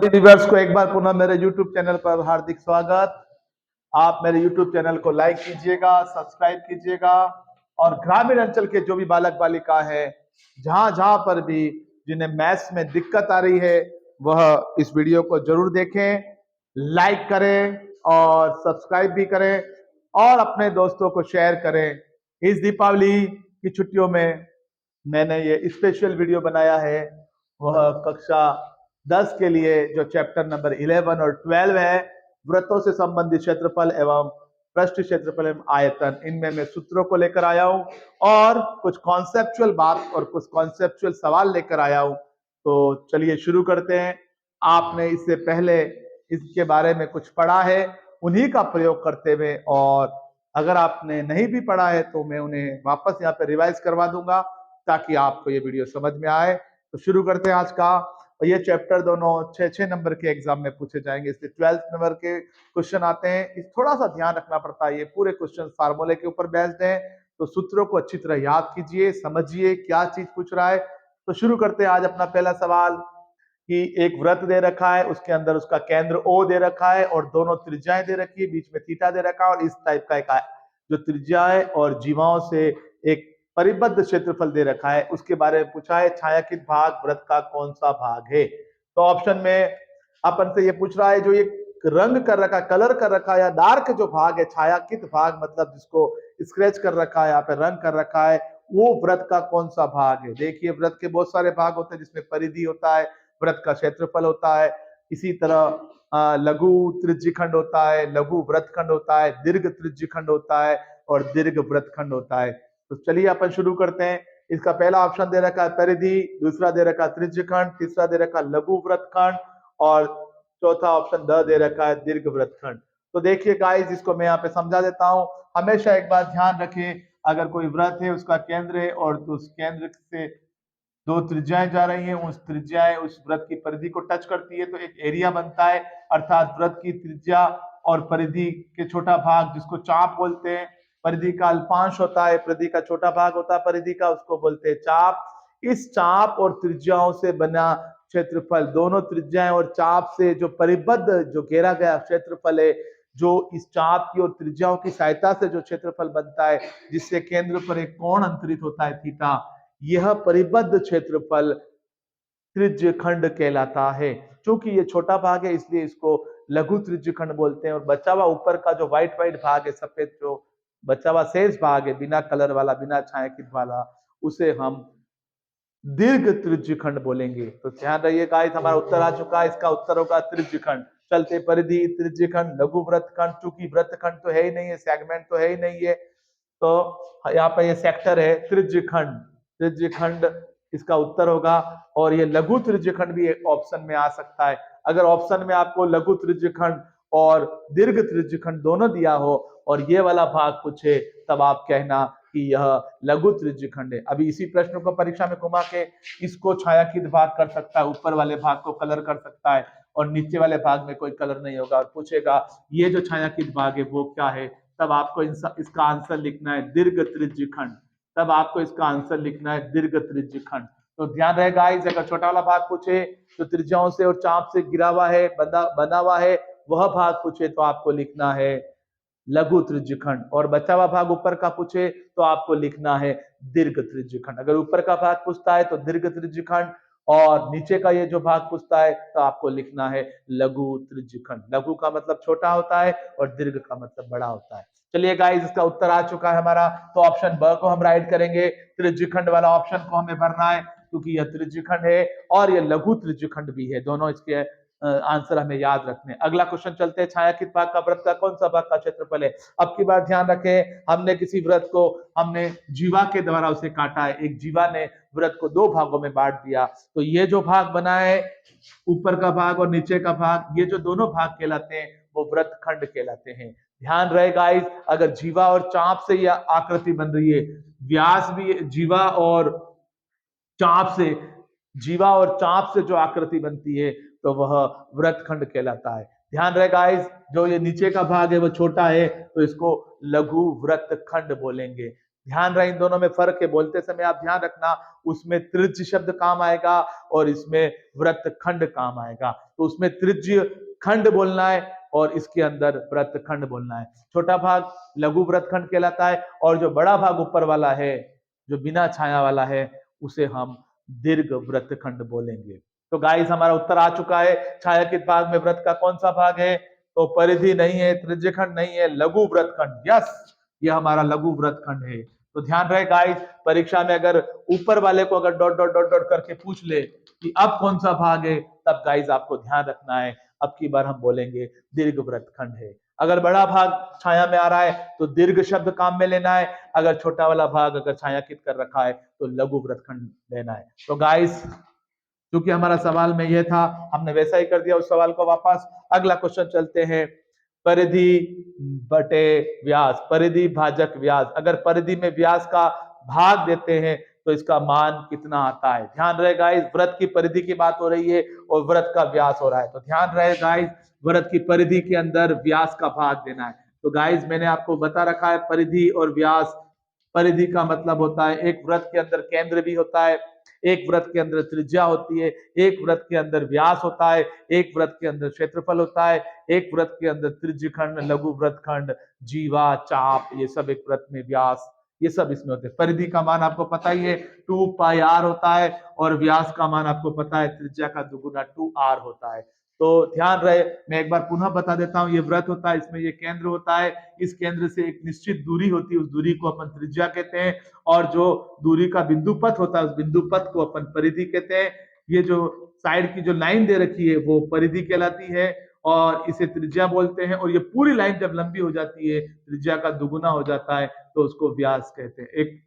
Viewers को एक बार पुनः मेरे YouTube चैनल पर हार्दिक स्वागत। आप मेरे YouTube चैनल को लाइक कीजिएगा, सब्सक्राइब कीजिएगा और ग्रामीण अंचल के जो भी बालक बालिका है, जहां जहां पर भी जिन्हें मैथ्स में दिक्कत आ रही है, वह इस वीडियो को जरूर देखें, लाइक करें और सब्सक्राइब भी करें और अपने दोस्तों को शेयर करें। इस दीपावली की छुट्टियों में मैंने ये स्पेशल वीडियो बनाया है, वह कक्षा 10 के लिए जो चैप्टर नंबर 11 और 12 है, व्रतों से संबंधित क्षेत्रफल एवं पृष्ठ क्षेत्रफल एवं आयतन, इनमें मैं सूत्रों को लेकर आया हूं और कुछ कॉन्सेप्चुअल बात और कुछ कॉन्सेप्चुअल सवाल लेकर आया हूं। तो चलिए शुरू करते हैं। आपने इससे पहले इसके बारे में कुछ पढ़ा है, उन्हीं का प्रयोग करते हुए, और अगर आपने नहीं भी पढ़ा है तो मैं उन्हें वापस यहाँ पे रिवाइज करवा दूंगा ताकि आपको ये वीडियो समझ में आए। तो शुरू करते हैं आज का। और ये चैप्टर दोनों 6-6 नंबर के एग्जाम में पूछे जाएंगे, इसलिए 12 नंबर के क्वेश्चन आते हैं। इस थोड़ा सा ध्यान रखना पड़ता है, ये पूरे क्वेश्चन फार्मूले के ऊपर बेस्ड हैं, तो सूत्रों को अच्छी तरह याद कीजिए, समझिए क्या चीज पूछ रहा है। तो शुरू करते हैं आज अपना पहला सवाल कि एक वृत्त दे रखा है, उसके अंदर उसका केंद्र O दे रखा है और दोनों त्रिज्याएं दे रखी है, बीच में थीटा दे रखा है, और इस टाइप का एक जो त्रिज्याएं और जीवाओं से एक परिबद्ध क्षेत्रफल दे रखा है, उसके बारे में पूछा है। छायांकित भाग वृत्त का कौन सा भाग है? तो ऑप्शन में अपन से ये पूछ रहा है, जो ये रंग कर रखा, कलर कर रखा है या डार्क जो भाग है, छायांकित भाग मतलब जिसको स्क्रैच कर रखा है, यहाँ पे रंग कर रखा है, वो वृत्त का कौन सा भाग है? देखिए, वृत्त के बहुत सारे भाग होते हैं, जिसमें परिधि होता है, वृत्त का क्षेत्रफल होता है, इसी तरह लघु त्रिज्यखंड होता है, लघु वृत्तखंड होता है, दीर्घ त्रिज्यखंड होता है और दीर्घ वृत्तखंड होता है। तो चलिए अपन शुरू करते हैं। इसका पहला ऑप्शन दे रखा है परिधि, दूसरा दे रखा है त्रिज्यखंड, तीसरा दे रखा है लघु वृत्तखंड और चौथा ऑप्शन द दे रखा है दीर्घ वृत्तखंड। तो देखिए गाइस, इसको मैं यहाँ पे समझा देता हूँ। हमेशा एक बात ध्यान रखें, अगर कोई वृत्त है, उसका केंद्र है और उस केंद्र से दो त्रिज्याएं जा रही हैं, उस त्रिज्याएं उस वृत्त की परिधि को टच करती है तो एक एरिया बनता है, अर्थात वृत्त की त्रिज्या और परिधि के छोटा भाग, जिसको चाप बोलते हैं, परिधि का अल्पांश होता है, परिधि का छोटा भाग होता है परिधि का, उसको बोलते हैं चाप। इस चाप और त्रिज्याओं से बना क्षेत्रफल, दोनों त्रिज्याएं और चाप से जो परिबद्ध जो घेरा गया क्षेत्रफल है, जो इस चाप की और त्रिज्याओं की सहायता से जो क्षेत्रफल बनता है, जिससे केंद्र पर एक कोण अंतरित होता है थीटा, यह परिबद्ध क्षेत्रफल त्रिज्यखंड कहलाता है। क्योंकि ये छोटा भाग है इसलिए इसको लघु त्रिज्यखंड बोलते हैं, और बचा हुआ ऊपर का जो व्हाइट व्हाइट भाग है, सफेद जो बचा हुआ शेष भाग है, बिना कलर वाला, बिना छायांकित वाला, उसे हम दीर्घ त्रिज्यखंड बोलेंगे। तो ध्यान रहिए गाइस, हमारा उत्तर आ चुका है, इसका उत्तर होगा त्रिज्यखंड। चलते परिधि, त्रिज्यखंड, लघु वृत्तखंड, चूंकि वृत्तखंड तो है ही नहीं है, सेगमेंट तो है ही नहीं है, तो यहाँ पर ये सेक्टर है त्रिज्यखंड, त्रिज्यखंड इसका उत्तर होगा। और ये लघु त्रिज्यखंड भी एक ऑप्शन में आ सकता है। अगर ऑप्शन में आपको लघु त्रिज्यखंड और दीर्घ त्रिज्यखंड दोनों दिया हो और ये वाला भाग पूछे, तब आप कहना कि यह लघु त्रिज्यखंड है। अभी इसी प्रश्न को परीक्षा में घुमा के इसको छायांकित भाग कर सकता है, ऊपर वाले भाग को कलर कर सकता है और नीचे वाले भाग में कोई कलर नहीं होगा, और पूछेगा ये जो छायांकित भाग है वो क्या है, तब आपको इसका आंसर लिखना है दीर्घ त्रिज्यखंड। तब आपको इसका आंसर लिखना है दीर्घ त्रिज्यखंड। तो ध्यान रहेगा, अगर छोटा वाला भाग पूछे तो त्रिज्याओं से और चाप से गिरा हुआ है, बना हुआ है, वह भाग पूछे तो आपको लिखना है लघु त्रिज्यखंड, और बचा हुआ भाग ऊपर का पूछे तो आपको लिखना है दीर्घ त्रिज्यखंड। अगर ऊपर का भाग पूछता है तो दीर्घ त्रिज्यखंड, और नीचे का ये जो भाग पूछता है तो आपको लिखना है लघु त्रिज्यखंड। लघु का मतलब छोटा होता है और दीर्घ का मतलब बड़ा होता है। चलिए गाइस, इसका उत्तर आ चुका है हमारा, तो ऑप्शन ब को हम राइट करेंगे। त्रिज्यखंड वाला ऑप्शन को हमें भरना है, क्योंकि यह त्रिज्यखंड है और यह लघु त्रिज्यखंड भी है, दोनों इसके आंसर हमें याद रखने। अगला क्वेश्चन चलते हैं, छायांकित भाग का वृत्त का कौन सा भाग का क्षेत्रफल है? अब की बार ध्यान रखें, हमने किसी वृत्त को हमने जीवा के द्वारा उसे काटा है, एक जीवा ने वृत्त को दो भागों में बांट दिया, तो ये जो भाग बना है, ऊपर का भाग और नीचे का भाग, ये जो दोनों भाग कहलाते हैं वो वृत्तखंड कहलाते हैं। ध्यान रहे गाइस, अगर जीवा और चाप से यह आकृति बन रही है, व्यास भी जीवा और चाप से, जीवा और चाप से जो आकृति बनती है तो वह वृत्तखंड कहलाता है। ध्यान रहे गाइस, जो ये नीचे का भाग है वो छोटा है तो इसको लघु वृत्तखंड बोलेंगे। ध्यान रहे इन दोनों में फर्क है, बोलते समय आप ध्यान रखना, उसमें त्रिज्य शब्द काम आएगा और इसमें वृत्तखंड काम आएगा। तो उसमें त्रिज्य खंड बोलना है और इसके अंदर वृत्तखंड बोलना है। छोटा भाग लघु वृत्तखंड कहलाता है और जो बड़ा भाग ऊपर वाला है, जो बिना छाया वाला है, उसे हम दीर्घ वृत्तखंड बोलेंगे। तो गाइस हमारा उत्तर आ चुका है, छायांकित भाग में वृत्त का कौन सा भाग है? तो परिधि नहीं है, त्रिज्यखंड नहीं है, लघु वृत्तखंड। यस, ये हमारा लघु वृत्तखंड है। तो ध्यान रहे गाइस, परीक्षा में अगर ऊपर वाले को अगर डॉट डॉट डॉट डॉट करके पूछ ले कि अब कौन सा भाग है, तब गाइस आपको ध्यान रखना है, अब की बार हम बोलेंगे दीर्घ वृत्तखंड है। अगर बड़ा भाग छाया में आ रहा है तो दीर्घ शब्द काम में लेना है, अगर छोटा वाला भाग अगर छायांकित कर रखा है तो लघु वृत्तखंड लेना है। तो गाइस क्योंकि हमारा सवाल में यह था, हमने वैसा ही कर दिया उस सवाल को वापस। अगला क्वेश्चन चलते हैं, परिधि बटे व्यास, परिधि भाजक व्यास। अगर परिधि में व्यास का भाग देते हैं तो इसका मान कितना आता है? ध्यान रहे गाइस, वृत्त की परिधि की बात हो रही है और वृत्त का व्यास हो रहा है। तो ध्यान रहे गाइस, वृत्त की परिधि के अंदर व्यास का भाग देना है। तो गाइस मैंने आपको बता रखा है परिधि और व्यास। परिधि का मतलब होता है एक वृत्त के अंदर केंद्र भी होता है, एक वृत्त के अंदर त्रिज्या होती है, एक वृत्त के अंदर व्यास होता है, एक वृत्त के अंदर क्षेत्रफल होता है, एक वृत्त के अंदर त्रिज्यखंड, लघु वृत्तखंड, जीवा, चाप, ये सब एक वृत्त में व्यास, ये सब इसमें होते हैं। परिधि का मान आपको पता ही है 2 पाई आर होता है और व्यास का मान आपको पता है त्रिज्या का दुगुना 2 आर होता है। तो ध्यान रहे, मैं एक बार पुनः बता देता हूं, ये वृत्त होता है, इसमें ये केंद्र होता है, इस केंद्र से एक निश्चित दूरी होती है, उस दूरी को अपन त्रिज्या कहते हैं, और जो दूरी का बिंदु पथ होता है उस बिंदु पथ को अपन परिधि कहते हैं। ये जो साइड की जो लाइन दे रखी है वो परिधि कहलाती है और इसे त्रिज्या बोलते हैं। और ये पूरी लाइन जब लंबी हो जाती है, त्रिज्या का दुगुना हो जाता है, तो उसको व्यास कहते हैं। एक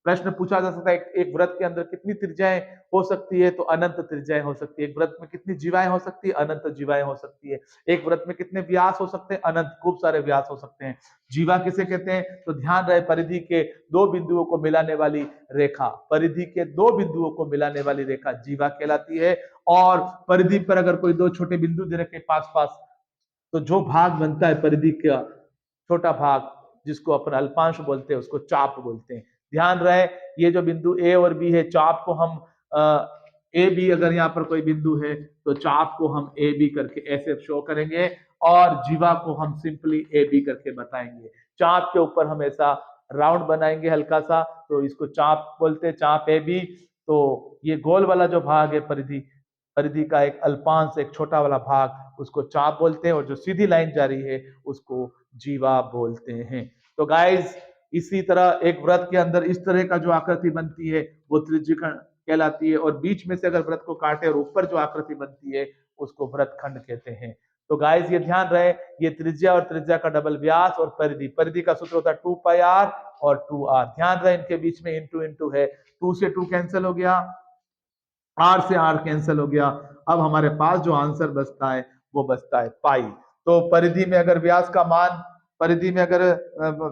प्रश्न पूछा जा सकता है, एक वृत्त के अंदर कितनी त्रिज्याएं हो सकती है? तो अनंत त्रिज्याएं हो सकती है। एक वृत्त में कितनी जीवाएं हो सकती है? अनंत जीवाएं हो सकती है। एक वृत्त में कितने व्यास हो सकते हैं? अनंत, खूब सारे व्यास हो सकते हैं। जीवा किसे कहते हैं? तो ध्यान रहे, परिधि के दो बिंदुओं को मिलाने वाली रेखा, परिधि के दो बिंदुओं को मिलाने वाली रेखा जीवा कहलाती है। और परिधि पर अगर कोई दो छोटे बिंदु दे रखे पास पास, तो जो भाग बनता है परिधि का छोटा भाग, जिसको अपन अल्पांश बोलते हैं, उसको चाप बोलते हैं। ध्यान रहे, ये जो बिंदु ए और बी है, चाप को हम ए बी, अगर यहाँ पर कोई बिंदु है तो चाप को हम ए बी करके ऐसे शो करेंगे और जीवा को हम सिंपली ए बी करके बताएंगे। चाप के ऊपर हम ऐसा राउंड बनाएंगे हल्का सा, तो इसको चाप बोलते हैं, चाप ए बी। तो ये गोल वाला जो भाग है परिधि, परिधि का एक अल्पांश, एक छोटा वाला भाग, उसको चाप बोलते हैं, और जो सीधी लाइन जा रही है उसको जीवा बोलते हैं। तो गाइस इसी तरह एक वृत्त के अंदर इस तरह का जो आकृति बनती है वो त्रिज्यखंड कहलाती है, और बीच में से अगर वृत्त को काटे और ऊपर जो आकृति बनती है उसको वृत्तखंड कहते हैं। तो गाइस ये ध्यान रहे, ये त्रिज्या और त्रिज्या का डबल व्यास और परिधि, परिधि का सूत्र होता है 2 पाई आर और 2 आर। ध्यान रहे इनके बीच में इंटू इंटू है, 2 से 2 कैंसिल हो गया, आर से आर कैंसिल हो गया। अब हमारे पास जो आंसर बचता है वो बचता है पाई। तो परिधि में अगर व्यास का मान, परिधि में अगर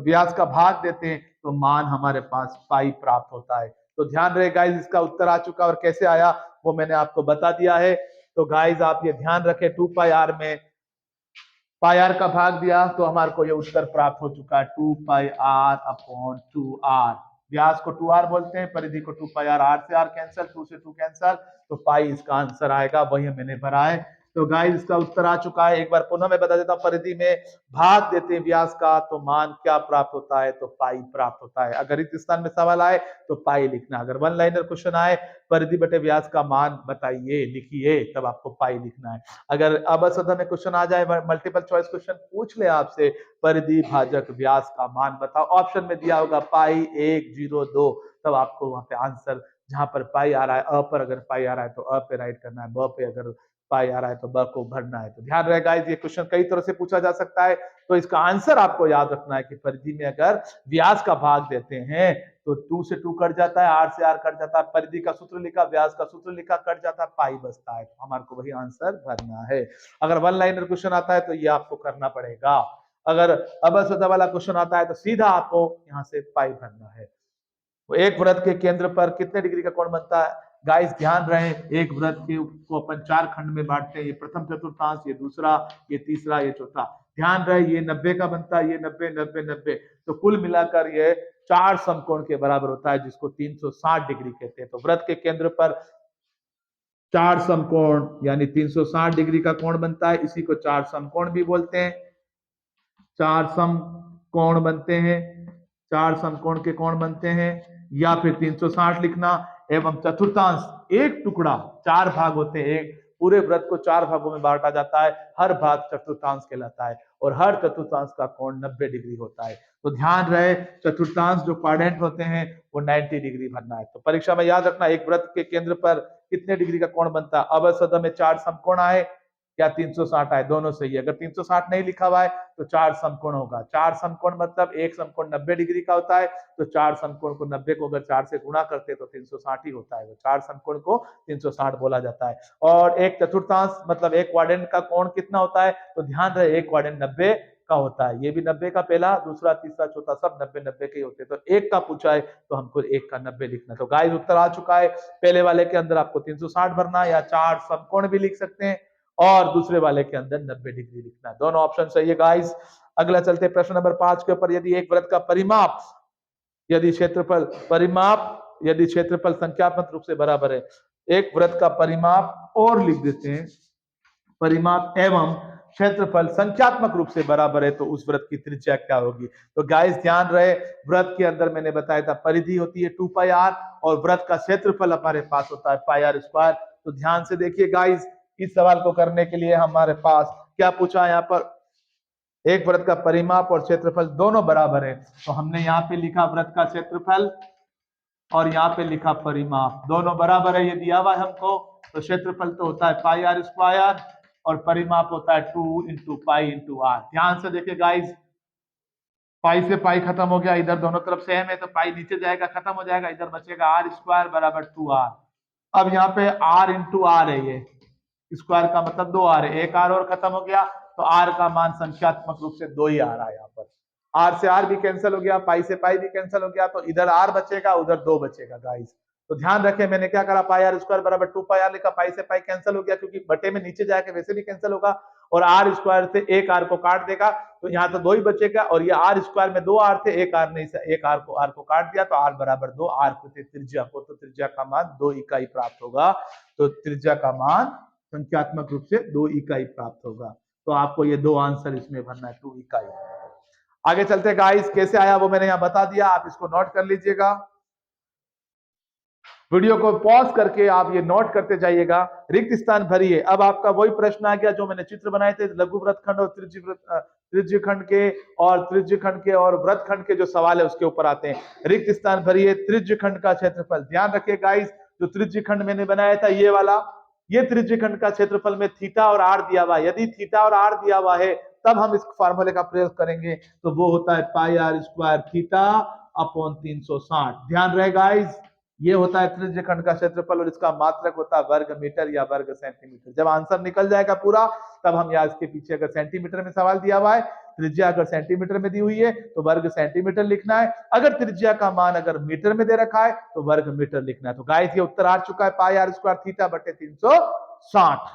व्यास का भाग देते हैं तो मान हमारे पास पाई प्राप्त होता है। तो ध्यान रहे गाइस, इसका उत्तर आ चुका, और कैसे आया वो मैंने आपको बता दिया है। तो गाइस आप ये ध्यान रखें, 2 पाई आर में पाई आर का भाग दिया तो हमारे को ये उत्तर प्राप्त हो चुका है 2 पाई आर अपॉन 2 आर। व्यास को 2 आर बोलते हैं, परिधि को 2 पाई आर से आर कैंसिल, 2 से 2 कैंसिल, तो पाई इसका आंसर आएगा, वही मैंने भरा है। तो गाइस इसका उत्तर आ चुका है। एक बार पुनः मैं बता देता हूँ, परिधि में भाग देते हैं व्यास का तो मान क्या प्राप्त होता है? तो पाई प्राप्त होता है। अगर इस स्थान में सवाल आए तो पाई लिखना, अगर वन लाइनर क्वेश्चन आए परिधि बटे व्यास का मान बताइए, लिखिए, तब आपको पाई लिखना है। अगर अबसध में क्वेश्चन आ जाए, मल्टीपल चॉइस क्वेश्चन पूछ ले आपसे, परिधि भाजक व्यास का मान बताओ, ऑप्शन में दिया होगा पाई 1, 0, 2, तब आपको वहां पे आंसर, जहां पर पाई आ रहा है, अ पर अगर पाई आ रहा है तो अ पे राइट करना है, ब पे अगर पाई आ रहा है तो ब को भरना है। तो ध्यान रहेगा, ये क्वेश्चन कई तरह से पूछा जा सकता है, तो इसका आंसर आपको याद रखना है कि परिधि में अगर व्यास का भाग देते हैं तो 2 से 2 कट जाता है, आर से आर कट जाता है, परिधि का सूत्र लिखा, व्यास का सूत्र लिखा, कट जाता है, पाई बचता है, तो हमारे को वही आंसर भरना है। अगर वन लाइनर क्वेश्चन आता है तो ये आपको करना पड़ेगा। अगर अबसदा वाला क्वेश्चन आता है तो सीधा आपको यहाँ से पाई भरना है। तो एक वृत्त के केंद्र पर कितने डिग्री का कोण बनता है? गाइस ध्यान रहे, एक वृत्त के को अपन 4 खंड में बांटते हैं, ये प्रथम चतुर्थांश, ये दूसरा, ये तीसरा, ये चौथा। ध्यान रहे ये 90 का बनता है, ये 90, 90, 90, तो कुल मिलाकर ये 4 समकोण के बराबर होता है, जिसको 360 डिग्री कहते हैं। तो वृत्त के केंद्र पर 4 समकोण यानी 360 डिग्री का कोण बनता है, इसी को 4 समकोण भी बोलते हैं। 4 समकोण बनते हैं, 4 समकोण के कोण बनते हैं, या फिर 360 लिखना। एवं चतुर्थांश एक टुकड़ा, 4 भाग होते हैं, एक पूरे वृत्त को 4 भागों में बांटा जाता है, हर भाग चतुर्थांश कहलाता है और हर चतुर्थांश का कोण 90 डिग्री होता है। तो ध्यान रहे, चतुर्थांश जो क्वाड्रेंट होते हैं वो 90 डिग्री भरना है। तो परीक्षा में याद रखना, एक वृत्त के केंद्र पर कितने डिग्री का कोण बनता है। अब सद में 4 समकोण आए या 360 आए, दोनों सही है। अगर 360 नहीं लिखा हुआ है तो 4 समकोण होगा। 4 समकोण मतलब एक समकोण 90 डिग्री का होता है, तो 4 समकोण को 90 को अगर 4 से गुणा करते तो 360 ही होता है। तो 4 समकोण को 360 बोला जाता है। और एक चतुर्थांश मतलब एक क्वाड्रेंट का कोण कितना होता है, तो ध्यान रहे एक क्वाड्रेंट 90 का होता है। ये भी 90 का, पहला दूसरा तीसरा चौथा सब 90 के ही होते हैं। तो एक का पूछा है तो हमको एक का 90 लिखना। तो गाइस उत्तर आ चुका है। पहले वाले के अंदर आपको 360 भरना, या 4 समकोण भी लिख सकते हैं, और दूसरे वाले के अंदर 90 डिग्री लिखना है। दोनों ऑप्शन सही है गाइस। अगला चलते हैं प्रश्न नंबर 5 के ऊपर। यदि एक वृत्त का परिमाप, यदि क्षेत्रफल संख्यात्मक रूप से बराबर है, एक वृत्त का परिमाप और लिख देते हैं, परिमाप एवं क्षेत्रफल संख्यात्मक रूप से बराबर है, तो उस वृत्त की त्रिज्या क्या होगी। तो गाइस ध्यान रहे, वृत्त के अंदर मैंने बताया था परिधि होती है 2πr और वृत्त का क्षेत्रफल हमारे पास होता है πr²। तो ध्यान से देखिए गाइस, इस सवाल को करने के लिए हमारे पास क्या पूछा है, यहाँ पर एक वृत्त का परिमाप और क्षेत्रफल दोनों बराबर है। तो हमने यहाँ पे लिखा वृत्त का क्षेत्रफल और यहाँ पे लिखा परिमाप, दोनों बराबर है। ये दिया हुआ है हमको, तो क्षेत्रफल तो होता है πr² और परिमाप होता है 2 × π × r। ध्यान से देखिए गाइस, पाई से पाई खत्म हो गया, इधर दोनों तरफ सेम है तो पाई नीचे जाएगा, खत्म हो जाएगा, इधर बचेगा r² बराबर 2r। अब यहाँ पे r × r है, ये स्क्वायर का मतलब 2r है, एक r और खत्म हो गया, तो r का मान संख्यात्मक रूप से 2 ही आ रहा है। यहाँ पर r से r भी कैंसिल हो गया, पाई से पाई भी कैंसिल हो गया, तो इधर r बचेगा उधर 2 बचेगा गाइस। तो ध्यान रखें, मैंने क्या करा, πr² बराबर 2πr लिखा, पाई से पाई कैंसिल हो गया क्योंकि बटे में नीचे जाके वैसे भी कैंसिल होगा, और r² से एक r को काट देगा, तो यहाँ तो 2 ही बचेगा, और ये r² में 2 r थे, एक r नहीं, एक r को काट दिया, तो r बराबर 2, r को त्रिज्या को, तो त्रिज्या का मान 2 इकाई प्राप्त होगा। तो त्रिज्या का मान संख्यात्मक रूप से 2 इकाई प्राप्त होगा। तो आपको ये 2 आंसर इसमें भरना है, 2 इकाई। आगे चलते गाइस, कैसे आया वो मैंने यहाँ बता दिया, आप इसको नोट कर लीजिएगा। वीडियो को पॉज करके आप ये नोट करते जाइएगा, रिक्त स्थान भरिए। अब आपका वही प्रश्न आ गया जो मैंने चित्र बनाए थे, लघु वृत्तखंड और त्रिज्यखंड के और वृत्तखंड के जो सवाल है उसके ऊपर आते हैं। रिक्त स्थान भरिए, त्रिज्यखंड का क्षेत्रफल। ध्यान रखिए गाइस, जो त्रिज्यखंड मैंने बनाया था ये वाला, ये त्रिज्यखंड का क्षेत्रफल में थीटा और आर दिया हुआ है। यदि थीटा और आर दिया हुआ है तब हम इस फार्मूले का प्रयोग करेंगे, तो वो होता है πr² थीटा अपॉन 360। ध्यान रहे गाइस, ये होता है त्रिज्यखंड का क्षेत्रफल और इसका मात्रक होता है वर्ग मीटर या वर्ग सेंटीमीटर। जब आंसर निकल जाएगा पूरा, तब हम यहाँ इसके पीछे अगर सेंटीमीटर में सवाल दिया हुआ है, त्रिज्या अगर सेंटीमीटर में दी हुई है तो वर्ग सेंटीमीटर लिखना है, अगर त्रिज्या का मान अगर मीटर में दे रखा है तो वर्ग मीटर लिखना है। तो गाइस ये उत्तर आ चुका है, πr² थीटा बटे 360।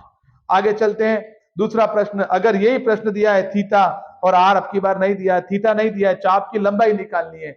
आगे चलते हैं, दूसरा प्रश्न। अगर यही प्रश्न दिया है थीटा और आर अब की बार नहीं दिया है, थीटा नहीं दिया है, चाप की लंबाई निकालनी है,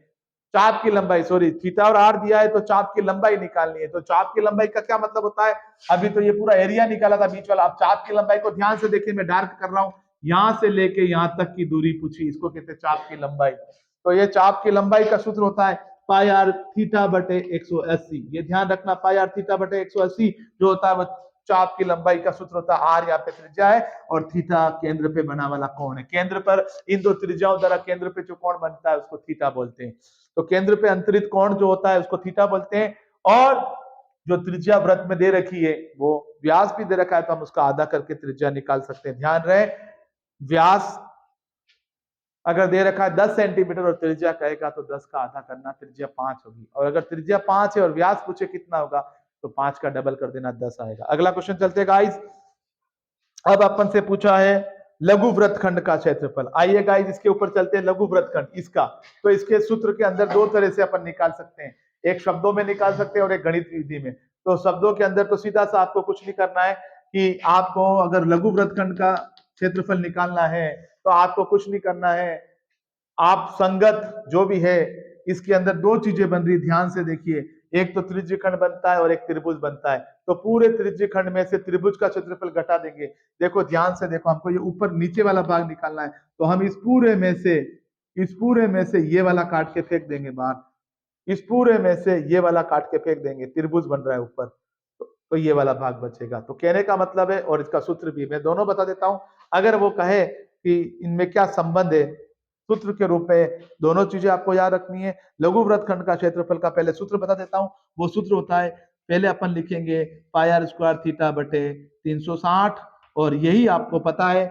चाप की लंबाई, सॉरी थीटा और आर दिया है तो चाप की लंबाई निकालनी है। तो चाप की लंबाई का क्या मतलब होता है, अभी तो ये पूरा एरिया निकाला था बीच वाला, अब चाप की लंबाई को ध्यान से देखिए, मैं डार्क कर रहा हूं, यहां से लेके यहां तक की दूरी पूछी, इसको कहते हैं चाप की लंबाई। तो ये चाप की लंबाई का सूत्र होता है πr थीटा बटे 180। ये ध्यान रखना, πr थीटा बटे 180 जो होता है वो चाप की लंबाई का सूत्र होता है। आर यहाँ पे त्रिज्या है और थीटा केंद्र पे बना वाला कोण है। केंद्र पर इन दो त्रिज्याओं द्वारा केंद्र पे जो कोण बनता है उसको थीटा बोलते हैं। तो केंद्र पे अंतरित कोण जो होता है उसको थीटा बोलते हैं, और जो त्रिज्या वृत्त में दे रखी है वो व्यास भी दे रखा है, तो हम उसका आधा करके त्रिज्या निकाल सकते हैं। ध्यान रहे, व्यास अगर दे रखा है 10 सेंटीमीटर और त्रिज्या कहेगा तो 10 का आधा करना, त्रिज्या 5 होगी, और अगर त्रिज्या 5 है और व्यास पूछे कितना होगा तो 5 का डबल कर देना, 10 आएगा। अगला क्वेश्चन चलते गाइस, अब अपन से पूछा है लघु वृत्तखंड का क्षेत्रफल। आइए गाइस इसके ऊपर चलते हैं, लघु वृत्तखंड इसका, तो इसके सूत्र के अंदर दो तरह से अपन निकाल सकते हैं, एक शब्दों में निकाल सकते हैं और एक गणित विधि में। तो शब्दों के अंदर तो सीधा सा आपको कुछ नहीं करना है, कि आपको अगर लघु वृत्तखंड का क्षेत्रफल निकालना है तो आपको कुछ नहीं करना है, आप संगत जो भी है इसके अंदर दो चीजें बन रही, ध्यान से देखिए, एक तो त्रिज्यीय खंड बनता है और एक त्रिभुज बनता है। तो पूरे त्रिज्यीय खंड में से त्रिभुज का क्षेत्रफल घटा देंगे। देखो ध्यान से देखो, हमको ये ऊपर नीचे वाला भाग निकालना है, तो हम इस पूरे में से ये वाला काट के फेंक देंगे बाहर, इस पूरे में से ये वाला काट के फेंक देंगे, त्रिभुज बन रहा है ऊपर, तो ये वाला भाग बचेगा। तो कहने का मतलब है, और इसका सूत्र भी मैं दोनों बता देता हूं, अगर वो कहे कि इनमें क्या संबंध है, सूत्र के रूप में दोनों चीजें आपको याद रखनी है। लघु वृत्तखंड का क्षेत्रफल का पहले सूत्र बता देता हूं। वो सूत्र होता है, पहले अपन लिखेंगे पाई आर स्क्वायर थीटा बटे 360, और यही आपको पता है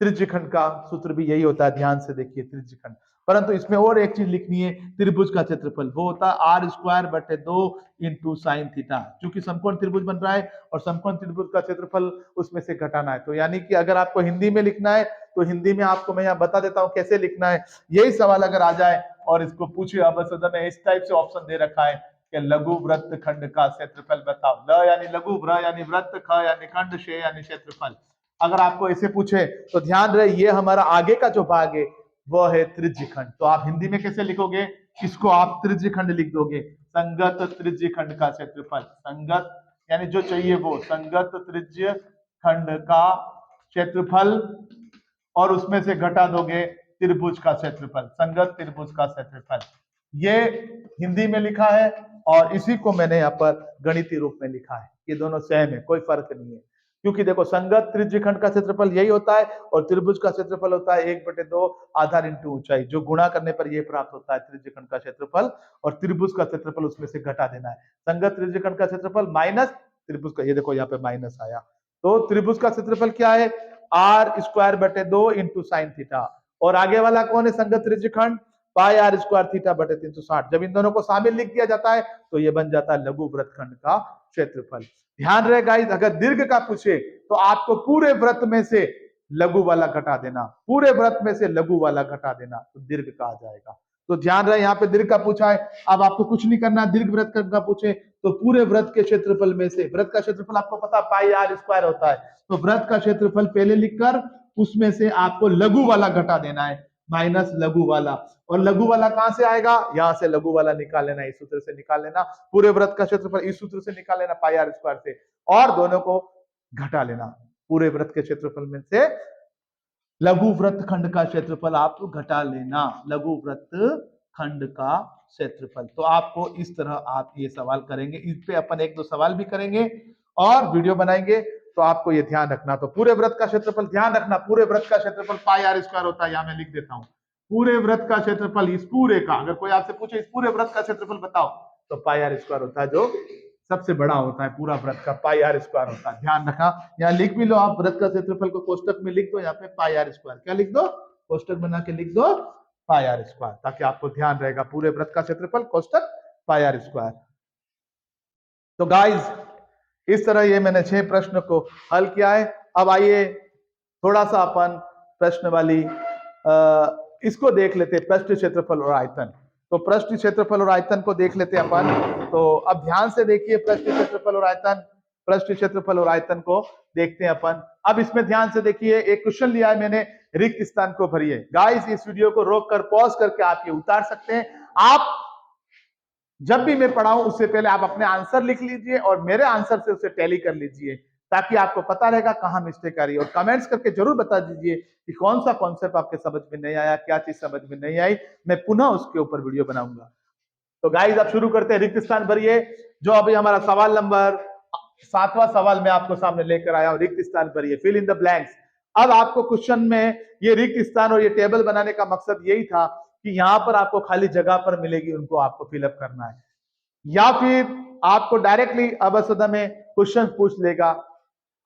त्रिज्यीय खंड का सूत्र भी यही होता है। ध्यान से देखिए त्रिज्यीय खंड, परंतु इसमें और एक चीज लिखनी है, त्रिभुज का क्षेत्रफल वो होता है आर स्क्वायर बटे 2 इंटू साइन थीटा। क्योंकि समकोण त्रिभुज बन रहा है और समकोण त्रिभुज का क्षेत्रफल उसमें से घटाना है। तो यानी कि अगर आपको हिंदी में लिखना है तो हिंदी में आपको मैं यहाँ बता देता हूँ कैसे लिखना है। यही सवाल अगर आ जाए और इसको पूछे, अब सदन में इस टाइप से ऑप्शन दे रखा है कि लघु वृत्त खंड का क्षेत्रफल बताओ, ल यानी लघु, व्र यानी वृत्त, ख यानी खंड, शे यानी क्षेत्रफल। अगर आपको ऐसे पूछे तो ध्यान रहे, ये हमारा आगे का जो भाग है वो है त्रिज्यीय खंड। तो आप हिंदी में कैसे लिखोगे, इसको आप त्रिज्यीय खंड लिख दोगे, संगत त्रिज्यीय खंड का क्षेत्रफल, संगत यानी जो चाहिए वो, संगत त्रिज्यीय खंड का क्षेत्रफल, और उसमें से घटा दोगे त्रिभुज का क्षेत्रफल, संगत त्रिभुज का क्षेत्रफल। ये हिंदी में लिखा है और इसी को मैंने यहाँ पर गणितीय रूप में लिखा है। ये दोनों सेम है, कोई फर्क नहीं है। क्योंकि देखो संगत त्रिज्यीय खंड का क्षेत्रफल यही होता है और त्रिभुज का क्षेत्रफल होता है 1/2 आधार इंटू ऊंचाई, जो गुणा करने पर यह प्राप्त होता है त्रिज्यीय खंड का क्षेत्रफल, और त्रिभुज का क्षेत्रफल उसमें से घटा देना है। संगत त्रिज्यीय खंड का क्षेत्रफल माइनस त्रिभुज का, ये देखो यहाँ पे माइनस आया, तो त्रिभुज का क्षेत्रफल क्या है, आर स्क्वायर बटे 2 इंटू साइन थीटा, और आगे वाला कौन है, संगत त्रिज्यीय खंड, पाई आर स्क्वायर थीटा बटे 360। जब इन दोनों को शामिल लिख दिया जाता है तो ये बन जाता है लघु वृत्तखंड का क्षेत्रफल। ध्यान रहे गाइस, अगर दीर्घ का पूछे तो आपको पूरे वृत्त में से लघु वाला घटा देना, पूरे वृत्त में से लघु वाला घटा देना, तो दीर्घ का आ जाएगा। तो ध्यान रहे, यहाँ पे दीर्घ का पूछा है, अब आपको कुछ नहीं करना, दीर्घ वृत्त का पूछे तो पूरे वृत्त के क्षेत्रफल में से, वृत्त का क्षेत्रफल आपको पता पाई आर स्क्वायर होता है, तो वृत्त का क्षेत्रफल पहले लिखकर उसमें से आपको लघु वाला घटा देना है, माइनस लघु वाला। और लघु वाला कहां से आएगा, यहां से लघु वाला निकाल लेना, इस सूत्र से निकाल लेना, पूरे वृत्त का क्षेत्रफल इस सूत्र से निकाल लेना पाई आर स्क्वायर से, और दोनों को घटा लेना, पूरे वृत्त के क्षेत्रफल में से लघु वृत्त खंड का क्षेत्रफल आप घटा लेना, लघु वृत्त खंड का क्षेत्रफल। तो आपको इस तरह आप ये सवाल करेंगे, इस पे अपन 1-2 सवाल भी करेंगे और वीडियो बनाएंगे, तो आपको ये ध्यान रखना। तो पूरे वृत्त का क्षेत्रफल ध्यान रखना, पूरे वृत्त का क्षेत्रफल पाई आर स्क्वायर होता है, यहां मैं लिख देता हूं, पूरे वृत्त का क्षेत्रफल इस पूरे का, अगर कोई आपसे पूछे इस पूरे वृत्त का क्षेत्रफल बताओ, तो पाई आर स्क्वायर होता है, जो सबसे बड़ा होता है पूरा वृत्त का, पाई आर स्क्वायर होता है। ध्यान रखा, यहाँ लिख भी लो आप, वृत्त का क्षेत्रफल को कोष्टक में लिख दो, यहाँ पे पाई आर स्क्वायर, क्या लिख दो, कोष्टक बना के लिख दो पाई आर स्क्वायर, ताकि आपको ध्यान रहेगा पूरे वृत्त का क्षेत्रफल कोष्टक पाई आर स्क्वायर। तो गाइस इस तरह ये मैंने 6 प्रश्न को हल किया है। अब आइए थोड़ा सा अपन प्रश्न वाली इसको देख लेते हैं, पृष्ठ क्षेत्रफल और आयतन। तो पृष्ठ क्षेत्रफल और आयतन को देख लेते हैं अपन। तो अब ध्यान से देखिए पृष्ठ क्षेत्रफल और आयतन, पृष्ठ क्षेत्रफल और आयतन को देखते हैं अपन। अब इसमें ध्यान से देखिए, एक क्वेश्चन लिया है मैंने, रिक्त स्थान को भरिए। गाइस इस वीडियो को रोक कर पॉज करके आप ये उतार सकते हैं। आप जब भी मैं पढ़ाऊं उससे पहले आप अपने आंसर लिख लीजिए और मेरे आंसर से उसे टैली कर लीजिए, ताकि आपको पता रहेगा कहां मिस्टेक आ रही है। और कमेंट्स करके जरूर बता दीजिए कि कौन सा कॉन्सेप्ट आपके समझ में नहीं आया, क्या चीज समझ में नहीं आई, मैं पुनः उसके ऊपर वीडियो बनाऊंगा। तो गाइस अब शुरू करते हैं, रिक्त स्थान भरिए। जो अभी हमारा सवाल नंबर 7वां सवाल मैं आपको सामने लेकर आया हूं, रिक्त स्थान भरिए, फिल इन द ब्लैंक्स। अब आपको क्वेश्चन में ये रिक्त स्थान और ये टेबल बनाने का मकसद यही था कि यहां पर आपको खाली जगह पर मिलेगी, उनको आपको फिलअप करना है, या फिर आपको डायरेक्टली अवसदा में क्वेश्चन पूछ लेगा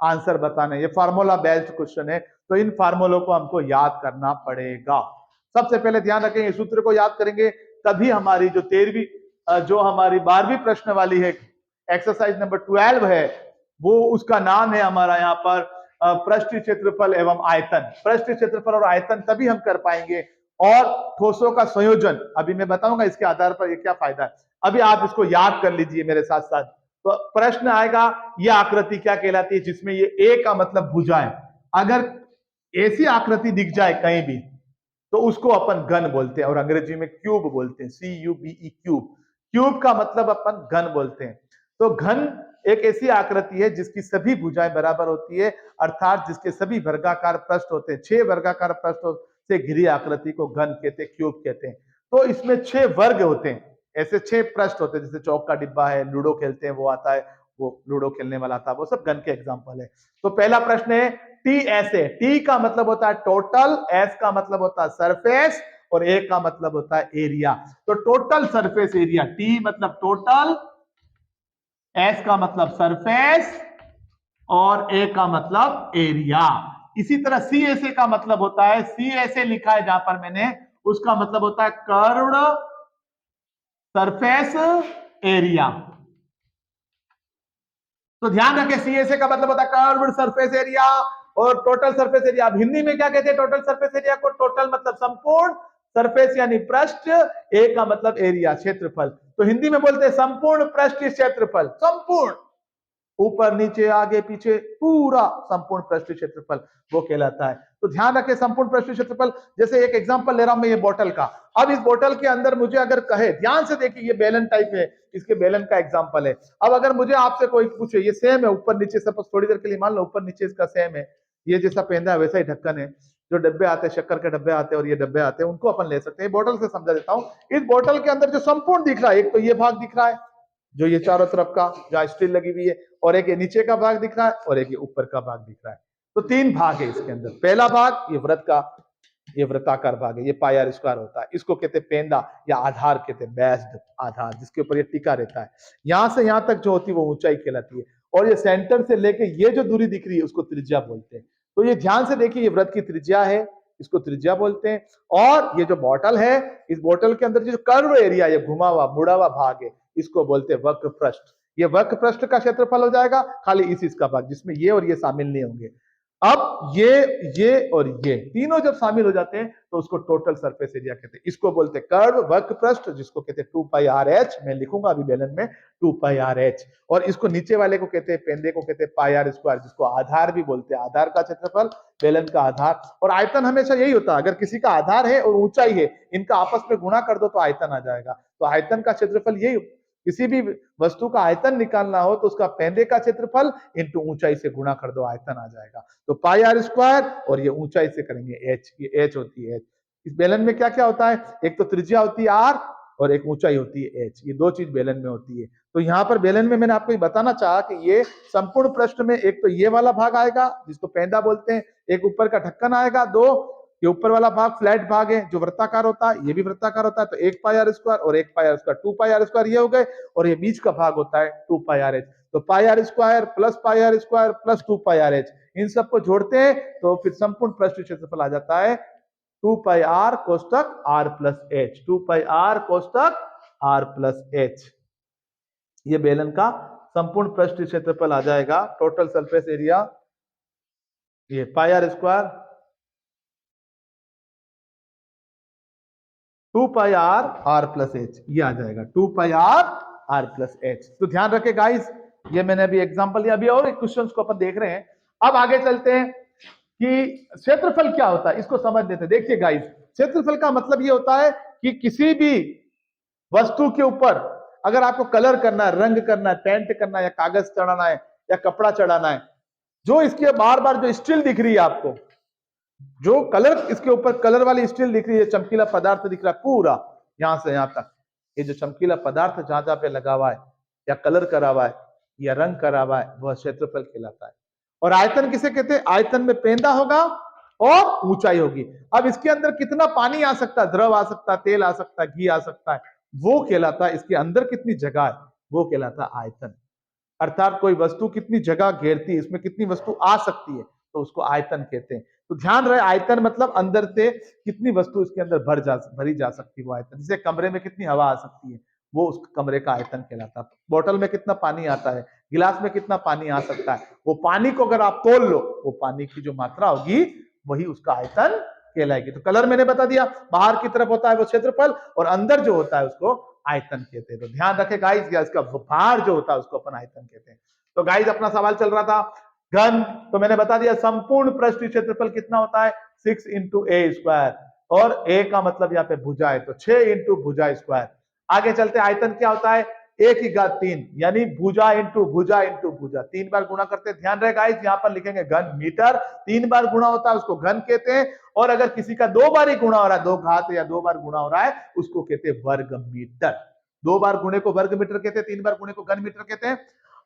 आंसर बताने। ये फार्मूला बेस्ड क्वेश्चन है, तो इन फार्मूलों को हमको याद करना पड़ेगा। सबसे पहले ध्यान रखेंगे, सूत्र को याद करेंगे, तभी हमारी जो 13वीं जो हमारी 12वीं प्रश्न वाली है, एक्सरसाइज नंबर 12 है, वो उसका नाम है हमारा यहाँ पर पृष्ठ क्षेत्रफल एवं आयतन। पृष्ठ क्षेत्रफल और आयतन तभी हम कर पाएंगे, और ठोसों का संयोजन अभी मैं बताऊंगा इसके आधार पर ये क्या फायदा है। अभी आप इसको याद कर लीजिए मेरे साथ साथ। तो प्रश्न आएगा, यह आकृति क्या कहलाती है, जिसमें ये ए का मतलब भुजा है। अगर ऐसी आकृति दिख जाए कहीं भी, तो उसको अपन घन बोलते हैं, और अंग्रेजी में क्यूब बोलते हैं, CUBE क्यूब। क्यूब का मतलब अपन घन बोलते हैं। तो घन एक ऐसी आकृति है जिसकी सभी भुजाएं बराबर होती है, अर्थात जिसके सभी वर्गाकार पृष्ठ होते हैं, 6 वर्गाकार पृष्ठों से घिरी आकृति को घन कहते हैं, क्यूब कहते हैं। तो इसमें 6 वर्ग होते हैं, ऐसे 6 पृष्ठ होते हैं, जैसे चौक का डिब्बा है, लूडो खेलते हैं वो आता है, वो लूडो खेलने वाला था, वो सब घन के एग्जाम्पल है। तो पहला प्रश्न है TSA। टी का मतलब होता है टोटल, एस का मतलब होता है सरफेस, और ए का मतलब होता है एरिया। तो टोटल सरफेस एरिया, टी मतलब टोटल, एस का मतलब सरफेस, और ए का मतलब एरिया। इसी तरह CSA का मतलब होता है, CSA लिखा है जहां पर मैंने, उसका मतलब होता है कर्व्ड सरफेस एरिया। तो ध्यान रखें, CSA का मतलब होता है कर्व्ड सरफेस एरिया और टोटल सरफेस एरिया। अब हिंदी में क्या कहते हैं टोटल सरफेस एरिया को? टोटल मतलब संपूर्ण, सरफेस यानी पृष्ठ, ए का मतलब एरिया क्षेत्रफल। तो हिंदी में बोलते हैं संपूर्ण पृष्ठ क्षेत्रफल, संपूर्ण, ऊपर नीचे आगे पीछे पूरा संपूर्ण पृष्ठ क्षेत्रफल वो कहलाता है। तो ध्यान रखें संपूर्ण पृष्ठ क्षेत्रफल। जैसे एक एग्जांपल ले रहा हूं मैं ये बोतल का। अब इस बोतल के अंदर मुझे अगर कहे, ध्यान से देखिए ये बेलन टाइप है, इसके बेलन का एग्जांपल है। अब अगर मुझे आपसे कोई पूछे, ये सेम है ऊपर नीचे, सपोज थोड़ी देर के लिए मान लो ऊपर नीचे इसका सेम है, ये जैसा पहना है वैसा ही ढक्कन है, जो डब्बे आते हैं शक्कर के डब्बे आते हैं और ये डब्बे आते हैं, उनको अपन ले सकते हैं। बोतल से समझा देता हूं। इस बोतल के अंदर जो संपूर्ण दिख रहा है, एक तो ये भाग दिख रहा है जो ये चारों तरफ का जहां स्टील लगी हुई है, और एक ये नीचे का भाग दिख रहा है, और एक ये ऊपर का भाग दिख रहा है। तो 3 भाग है इसके अंदर। पहला भाग ये व्रत का, ये वृत्ताकार भाग है, ये पाई आर स्क्वायर होता है, इसको कहते हैं पेंदा या आधार कहते हैं, बेस्ड आधार, जिसके ऊपर ये टिका रहता है। यहां से यहां तक जो होती है वो ऊंचाई कहलाती है, और ये सेंटर से लेके ये जो दूरी दिख रही है उसको त्रिज्या बोलते हैं। तो ये ध्यान से देखिए, ये व्रत की त्रिज्या है, इसको त्रिज्या बोलते हैं। और ये जो बॉटल है, इस बॉटल के अंदर जो कर्व एरिया, ये घुमा हुआ मुड़ा हुआ भाग है, इसको बोलते हैं वक्र पृष्ठ। ये वक्र पृष्ठ का क्षेत्रफल हो जाएगा, खाली इस इसका भाग, जिसमें ये और ये शामिल नहीं होंगे। अब ये और ये तीनों जब शामिल हो जाते हैं तो उसको टोटल सरफेस एरिया कहते हैं। इसको बोलते हैं कर्व वक्र पृष्ठ, जिसको कहते हैं 2πr(h), मैं लिखूंगा अभी बेलन में 2πr(h), और इसको नीचे वाले को कहते हैं पेंदे को कहते हैं पाई आर स्क्वायर, जिसको आधार भी बोलते हैं। आधार का क्षेत्रफल, बेलन का आधार, और आयतन हमेशा यही होता है, अगर किसी का आधार है और ऊंचाई है, इनका आपस में गुणा कर दो तो आयतन आ जाएगा। तो आयतन का क्षेत्रफल यही, किसी भी वस्तु का आयतन निकालना हो तो उसका पेंदे का क्षेत्रफल इंटू ऊंचाई से गुणा कर दो, आयतन आ जाएगा। तो पाई आर स्क्वायर, और ये ऊंचाई से करेंगे h, ये h होती है। इस बेलन में क्या क्या होता है? एक तो त्रिज्या होती है r, और एक ऊंचाई होती है h। ये दो चीज बेलन में होती है। तो यहाँ पर बेलन में मैंने आपको ये बताना चाहा कि ये संपूर्ण पृष्ठ में एक तो ये वाला भाग आएगा जिसको पेंदा बोलते हैं, एक ऊपर का ढक्कन आएगा, दो ये ऊपर वाला भाग फ्लैट भाग है जो वृत्ताकार होता है, ये भी वृत्ताकार होता है। तो 1 पाई आर स्क्वायर और 1 pi are square, 2 pi are square ये हो गए, और ये बीच का भाग होता है 2 पाई आर एच। तो pi are square plus pi are square plus 2 pi R H, इन सबको जोड़ते हैं तो फिर संपूर्ण पृष्ठ क्षेत्रफल आ जाता है 2 पाई आर कोष्टक R plus H, 2 pi R कोष्टक आर प्लस एच। ये बेलन का संपूर्ण पृष्ठ क्षेत्रफल आ जाएगा। टोटल सरफेस एरिया ये pi are square 2 pi r r plus H, ये आ जाएगा 2 pi r r plus h. तो ध्यान रखे गाइस, ये मैंने अभी एग्जांपल दिया, अभी और एक क्वेश्चन को अपन देख रहे हैं। अब आगे चलते हैं कि क्षेत्रफल क्या होता है, इसको समझ लेते हैं। देखिए गाइस, क्षेत्रफल का मतलब ये होता है कि किसी भी वस्तु के ऊपर अगर आपको कलर करना है, रंग करना है, पेंट करना है, या कागज चढ़ाना है, या कपड़ा चढ़ाना है, जो इसके बार बार जो स्टील दिख रही है आपको, जो कलर इसके ऊपर कलर वाली स्टील दिख रही है, चमकीला पदार्थ दिख रहा है पूरा यहां से यहां तक, ये जो चमकीला पदार्थ जहां जहां पे लगा हुआ है, या कलर करा हुआ है, या रंग करा हुआ है, वह क्षेत्रफल कहलाता है। और आयतन किसे कहते हैं? आयतन में पेंदा होगा और ऊंचाई होगी। अब इसके अंदर कितना पानी आ सकता है, द्रव आ सकता है, तेल आ सकता है, घी आ सकता है, वो कहलाता है। इसके अंदर कितनी जगह है वो कहलाता है आयतन। अर्थात कोई वस्तु कितनी जगह घेरती है, इसमें कितनी वस्तु आ सकती है, तो उसको आयतन कहते हैं। तो ध्यान रहे, आयतन मतलब अंदर से कितनी वस्तु इसके अंदर भरी जा सकती है वो आयतन। जैसे कमरे में कितनी हवा आ सकती है, वो उस कमरे का आयतन कहलाता है। बोतल में कितना पानी आता है, गिलास में कितना पानी आ सकता है, वो पानी को अगर आप तोल लो, वो पानी की जो मात्रा होगी वही उसका आयतन कहलाएगी। तो कलर मैंने बता दिया, बाहर की तरफ होता है वो क्षेत्रफल, और अंदर जो होता है उसको आयतन कहते हैं। तो ध्यान रखें गाइस, या इसका भार जो होता है उसको अपन आयतन कहते हैं। तो गाइस अपना सवाल चल रहा था घन, तो मैंने बता दिया संपूर्ण पृष्ठ क्षेत्रफल कितना होता है 6 × a²। और ए का मतलब यहाँ पे भुजा है, तो 6 इंटू भुजा स्क्वायर। आगे चलते, आयतन क्या होता है, 1 की घात 3, यानी भुजा इंटू भुजा इंटू भुजा, 3 बार गुणा करते हैं। ध्यान रहे गाइस, यहाँ पर लिखेंगे घन मीटर, 3 बार गुणा होता है उसको घन कहते हैं, और अगर किसी का 2 बार ही गुणा हो रहा है, 2 घात या 2 बार गुणा हो रहा है, उसको कहते हैं वर्ग मीटर। 2 बार गुणे को वर्ग मीटर कहते हैं, 3 बार गुणे को घन मीटर कहते हैं।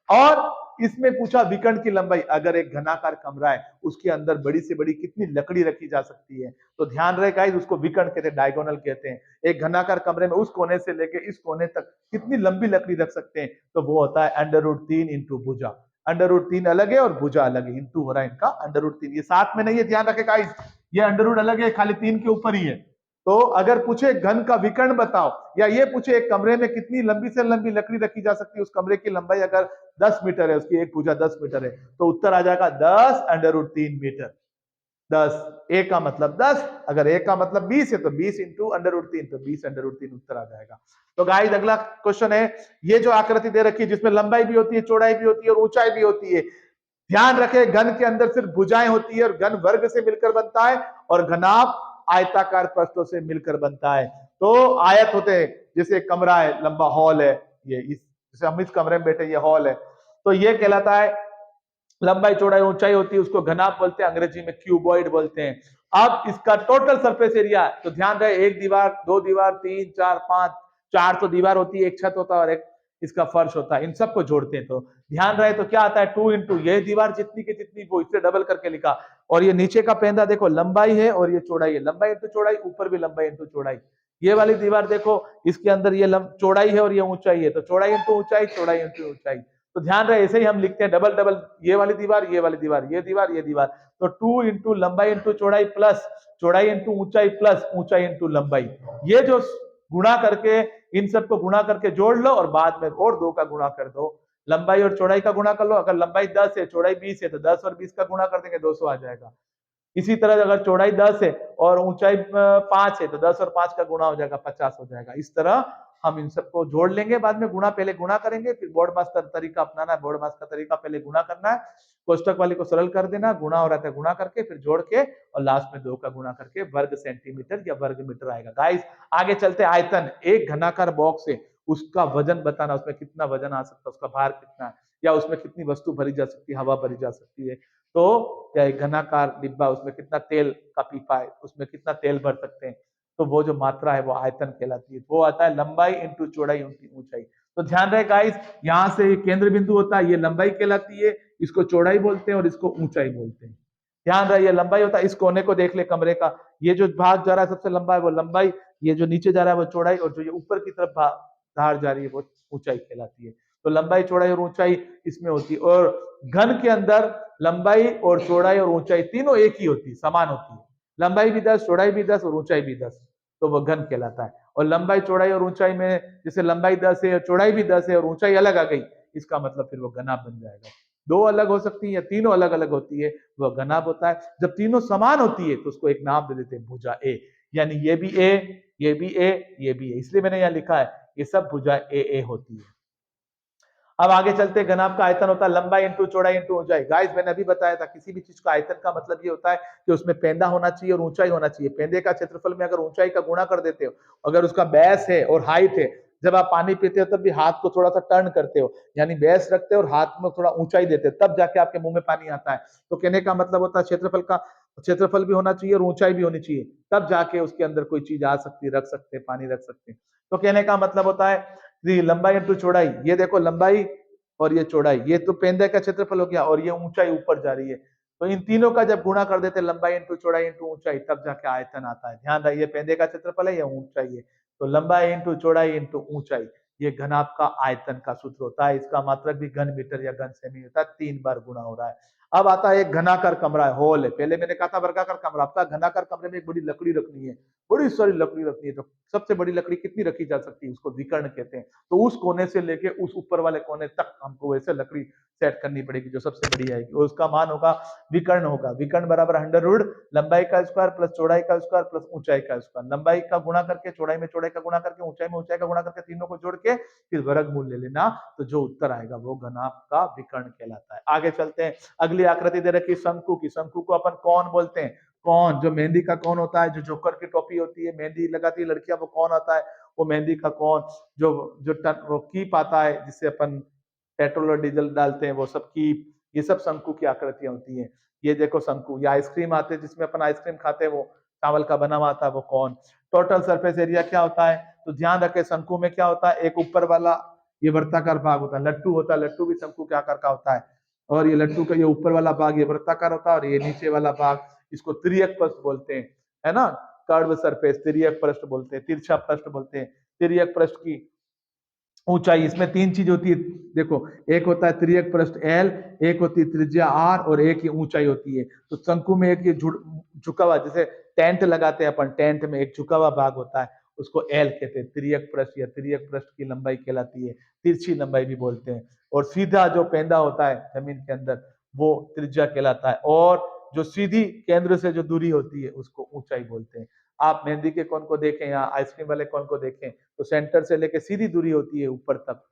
और इसमें पूछा विकर्ण की लंबाई, अगर एक घनाकार कमरा है उसके अंदर बड़ी से बड़ी कितनी लकड़ी रखी जा सकती है, तो ध्यान रहे गाइस, उसको विकर्ण कहते हैं, डायगोनल कहते हैं। एक घनाकार कमरे में उस कोने से लेके इस कोने तक कितनी लंबी लकड़ी रख सकते हैं, तो वो होता है अंडर रूट 3 इंटू भुजा। अंडर रूट 3 अलग है और भुजा अलग है, इंटू हो रहा है इनका अंडर रूट 3, ये साथ में नहीं है, ध्यान रखे गाइस, ये अंडर रूट अलग है, खाली 3 के ऊपर ही है। तो अगर पूछे घन का विकर्ण बताओ, या ये पूछे एक कमरे में कितनी लंबी से लंबी लकड़ी रखी जा सकती है, उस कमरे की लंबाई अगर 10 मीटर है, उसकी एक भुजा 10 मीटर है, तो उत्तर आ जाएगा 10√3 मीटर। 10, ए का मतलब 10, अगर ए का मतलब 20 है तो 20 इंटू अंडर रूट 3, तो 20√3 उत्तर आ जाएगा। तो गाइस अगला क्वेश्चन है, ये जो आकृति दे रखी है जिसमें लंबाई भी होती है, चौड़ाई भी होती है और ऊंचाई भी होती है, ध्यान रखें घन के अंदर सिर्फ भुजाएं होती है और घन वर्ग से मिलकर बनता है, और घनाभ आयताकार पृष्ठों से मिलकर बनता है। तो आयत होते हैं, जैसे एक कमरा है, लंबा हॉल है, ये इस जैसे हम इस कमरे में बैठे, ये हॉल है, तो ये कहलाता है लंबाई चौड़ाई ऊंचाई होती है, उसको घनाभ बोलते हैं, अंग्रेजी में क्यूबॉइड बोलते हैं। अब इसका टोटल सरफेस एरिया, तो ध्यान रहे, एक दीवार, दो दीवार, 3 4 5, 4 तो दीवार होती है, एक छत होता है और एक इसका फर्श होता है, इन सबको जोड़ते हैं तो ध्यान रहे, तो क्या आता है 2 इंटू ये दीवार जितनी की जितनी, वो इससे डबल करके लिखा, और ये नीचे का पेंदा देखो लंबाई है और ये चौड़ाई है, लंबाई इंटू चौड़ाई, ऊपर भी लंबाई इंटू चौड़ाई। ये वाली दीवार देखो, इसके अंदर ये चौड़ाई है और ये ऊंचाई है, तो चौड़ाई इंटू ऊंचाई, चौड़ाई इंटू ऊंचाई। तो ध्यान रहे, ऐसे ही हम लिखते हैं डबल डबल, ये वाली दीवार, ये वाली दीवार, ये दीवार, ये दीवार, तो 2 इंटू लंबाई इंटू चौड़ाई प्लस चौड़ाई इंटू ऊंचाई प्लस ऊंचाई इंटू लंबाई। ये जो गुणा करके, इन सबको गुणा करके जोड़ लो और बाद में और 2 का गुणा कर दो, लंबाई और चौड़ाई का गुणा कर लो, अगर लंबाई 10 है चौड़ाई 20 है तो 10 और 20 का गुणा कर देंगे, 200 आ जाएगा। इसी तरह अगर चौड़ाई 10 है और ऊंचाई 5 है तो 10 और 5 का गुणा हो जाएगा, 50 हो जाएगा। इस तरह हम इन सबको जोड़ लेंगे, बाद में गुणा, पहले गुणा करेंगे, फिर बोर्ड मास्टर तरीका अपनाना है, बोर्ड मास्टर तरीका पहले गुणा करना है, कोष्टक वाले को सरल कर देना, गुणा हो रहा था गुणा करके फिर जोड़ के, और लास्ट में 2 का गुणा करके वर्ग सेंटीमीटर या वर्ग मीटर आएगा। गाइस आगे चलते, आयतन, एक घनाकार बॉक्स है, उसका वजन बताना, उसमें कितना वजन आ सकता है, उसका भार कितना है, या उसमें कितनी वस्तु भरी जा सकती है, हवा भरी जा सकती है, तो या एक घनाकार डिब्बा, उसमें कितना तेल का पीपा है, उसमें कितना तेल भर सकते हैं, तो वो जो मात्रा है वो आयतन कहलाती है। वो आता है लंबाई इंटू चौड़ाई इंटू ऊंचाई। तो ध्यान रहे गाइस, यहां से ये केंद्र बिंदु होता है, ये लंबाई कहलाती है, इसको चौड़ाई बोलते हैं और इसको ऊंचाई बोलते हैं। ध्यान रहे, ये लंबाई होता है, इस कोने को देख ले कमरे का, ये जो भाग जा रहा है सबसे लंबा है वो लंबाई, ये जो नीचे जा रहा है वो चौड़ाई, और जो ये ऊपर की तरफ धार जा रही है वो ऊंचाई कहलाती है। तो लंबाई चौड़ाई और ऊंचाई इसमें होती है, और घन के अंदर लंबाई और चौड़ाई और ऊंचाई तीनों एक ही होती है, समान होती है, लंबाई भी 10, चौड़ाई भी 10 और ऊंचाई भी 10, तो वो घन कहलाता है। और लंबाई चौड़ाई और ऊंचाई में जैसे लंबाई 10 है और चौड़ाई भी 10 है और ऊंचाई अलग आ गई, इसका मतलब फिर वो घनाभ बन जाएगा। 2 अलग हो सकती है या तीनों अलग अलग होती है, वह घनाभ होता है। जब तीनों समान होती है तो उसको एक नाम दे देते हैं, भुजा ए, यानी ये भी ए, ये भी ए, ये भी ए, इसलिए मैंने यहाँ लिखा है ये सब भुजा ए होती है। अब आगे चलते, घनाभ का आयतन होता है लंबाई इंटू चौड़ाई इंटू ऊंचाई। गाइस मैंने अभी बताया था, किसी भी चीज का आयतन का मतलब ये होता है कि उसमें पेंदा होना चाहिए और ऊंचाई होना चाहिए। पेंदे का क्षेत्रफल में अगर ऊंचाई का गुणा कर देते हो, अगर उसका बैस है और हाइट है, जब आप पानी पीते हो तब भी हाथ को थोड़ा सा टर्न करते हो, यानी बैस रखते हो और हाथ में थोड़ा ऊंचाई देते हो, तब जाके आपके मुंह में पानी आता है। तो कहने का मतलब होता है क्षेत्रफल भी होना चाहिए और ऊंचाई भी होनी चाहिए, तब जाके उसके अंदर कोई चीज आ सकती है, रख सकते हैं, पानी रख सकते हैं। तो कहने का मतलब होता है लंबाई इंटू चौड़ाई, ये देखो लंबाई और ये चौड़ाई, ये तो पेंदे का क्षेत्रफल हो गया, और ये ऊंचाई ऊपर जा रही है, तो इन तीनों का जब गुणा कर देते लंबाई इंटू चौड़ाई इंटू ऊंचाई, तब जाके आयतन आता है। ध्यान रहे, ये पेंदे का क्षेत्रफल है, ये ऊंचाई है, तो लंबाई इंटू चौड़ाई इंटू ऊंचाई, ये घनाभ का आयतन का सूत्र होता है। इसका मात्रक भी घन मीटर या घन सेमी होता है, 3 बार गुणा हो रहा है। अब आता है एक घनाकार कमरा है, हॉल है, पहले मैंने कहा था वर्गाकार कमरा, आपका घनाकार कमरे में एक बड़ी लकड़ी रखनी है, बड़ी सारी लकड़ी रखनी है, तो सबसे बड़ी लकड़ी कितनी रखी जा सकती है, उसको विकर्ण कहते हैं। तो उस कोने से लेके उस ऊपर वाले कोने तक हमको वैसे लकड़ी सेट करनी पड़ेगी जो सबसे बड़ी आएगी, और उसका मान होगा विकर्ण होगा, विकर्ण बराबर अंडर रूट लंबाई का स्क्वायर प्लस चौड़ाई का स्क्वायर प्लस ऊंचाई का स्क्वायर, लंबाई का गुणा करके चौड़ाई में चौड़ाई का गुणा करके ऊंचाई में ऊंचाई का गुणा करके, तीनों को जोड़ के फिर वर्गमूल ले लेना, तो जो उत्तर आएगा वो घनाभ का विकर्ण कहलाता है। आगे चलते हैं, अगली आकृति दे रखी शंकु की, शंकु को अपन कौन बोलते हैं, कौन, जो मेहंदी का कौन होता है, जो जोकर की टोपी होती है, मेहंदी लगाती है लड़कियां, वो कौन आता है, वो मेहंदी का कौन। जो जो वो कीप आता है जिससे अपन पेट्रोल और डीजल डालते हैं, वो सब कीप, ये सब शंकु की आकृतियां होती हैं। ये देखो शंकु। या आइसक्रीम आते हैं जिसमें अपन आइसक्रीम खाते हैं, वो चावल का बना हुआ आता है, वो कौन। टोटल सरफेस एरिया क्या होता है, तो ध्यान रखें शंकु में क्या होता है, एक ऊपर वाला ये वृत्ताकार भाग होता है, लट्टू होता है, लट्टू भी शंकु के आकार का होता है। और ये लट्टू का ये ऊपर वाला भाग ये वृत्ताकार होता है, और ये नीचे वाला भाग इसको तिर्यक पृष्ठ बोलते हैं, है ना। कर्व सरफेस तिर्यक पृष्ठ बोलते हैं, तिरछा पृष्ठ बोलते हैं। तिर्यक पृष्ठ की ऊंचाई, इसमें तीन चीज होती है, देखो, एक होता है तिर्यक पृष्ठ एल, एक होती है त्रिज्या आर, और एक ही ऊंचाई होती है। तो शंकु में एक ये झुका हुआ, जैसे टेंट लगाते हैं अपन, टेंट में एक झुका हुआ भाग होता है, उसको एल कहते हैं। तिर्यक पृष्ठ या तिर्यक पृष्ठ की लंबाई कहलाती है, तिरछी लंबाई भी बोलते हैं। और सीधा जो पेंदा होता है जमीन के अंदर, वो त्रिज्या कहलाता है। और जो सीधी केंद्र से जो दूरी होती है उसको ऊंचाई बोलते हैं। आप मेहंदी के कोन को देखें या आइसक्रीम वाले कोन को देखें, तो सेंटर से लेके सीधी दूरी होती है ऊपर तक,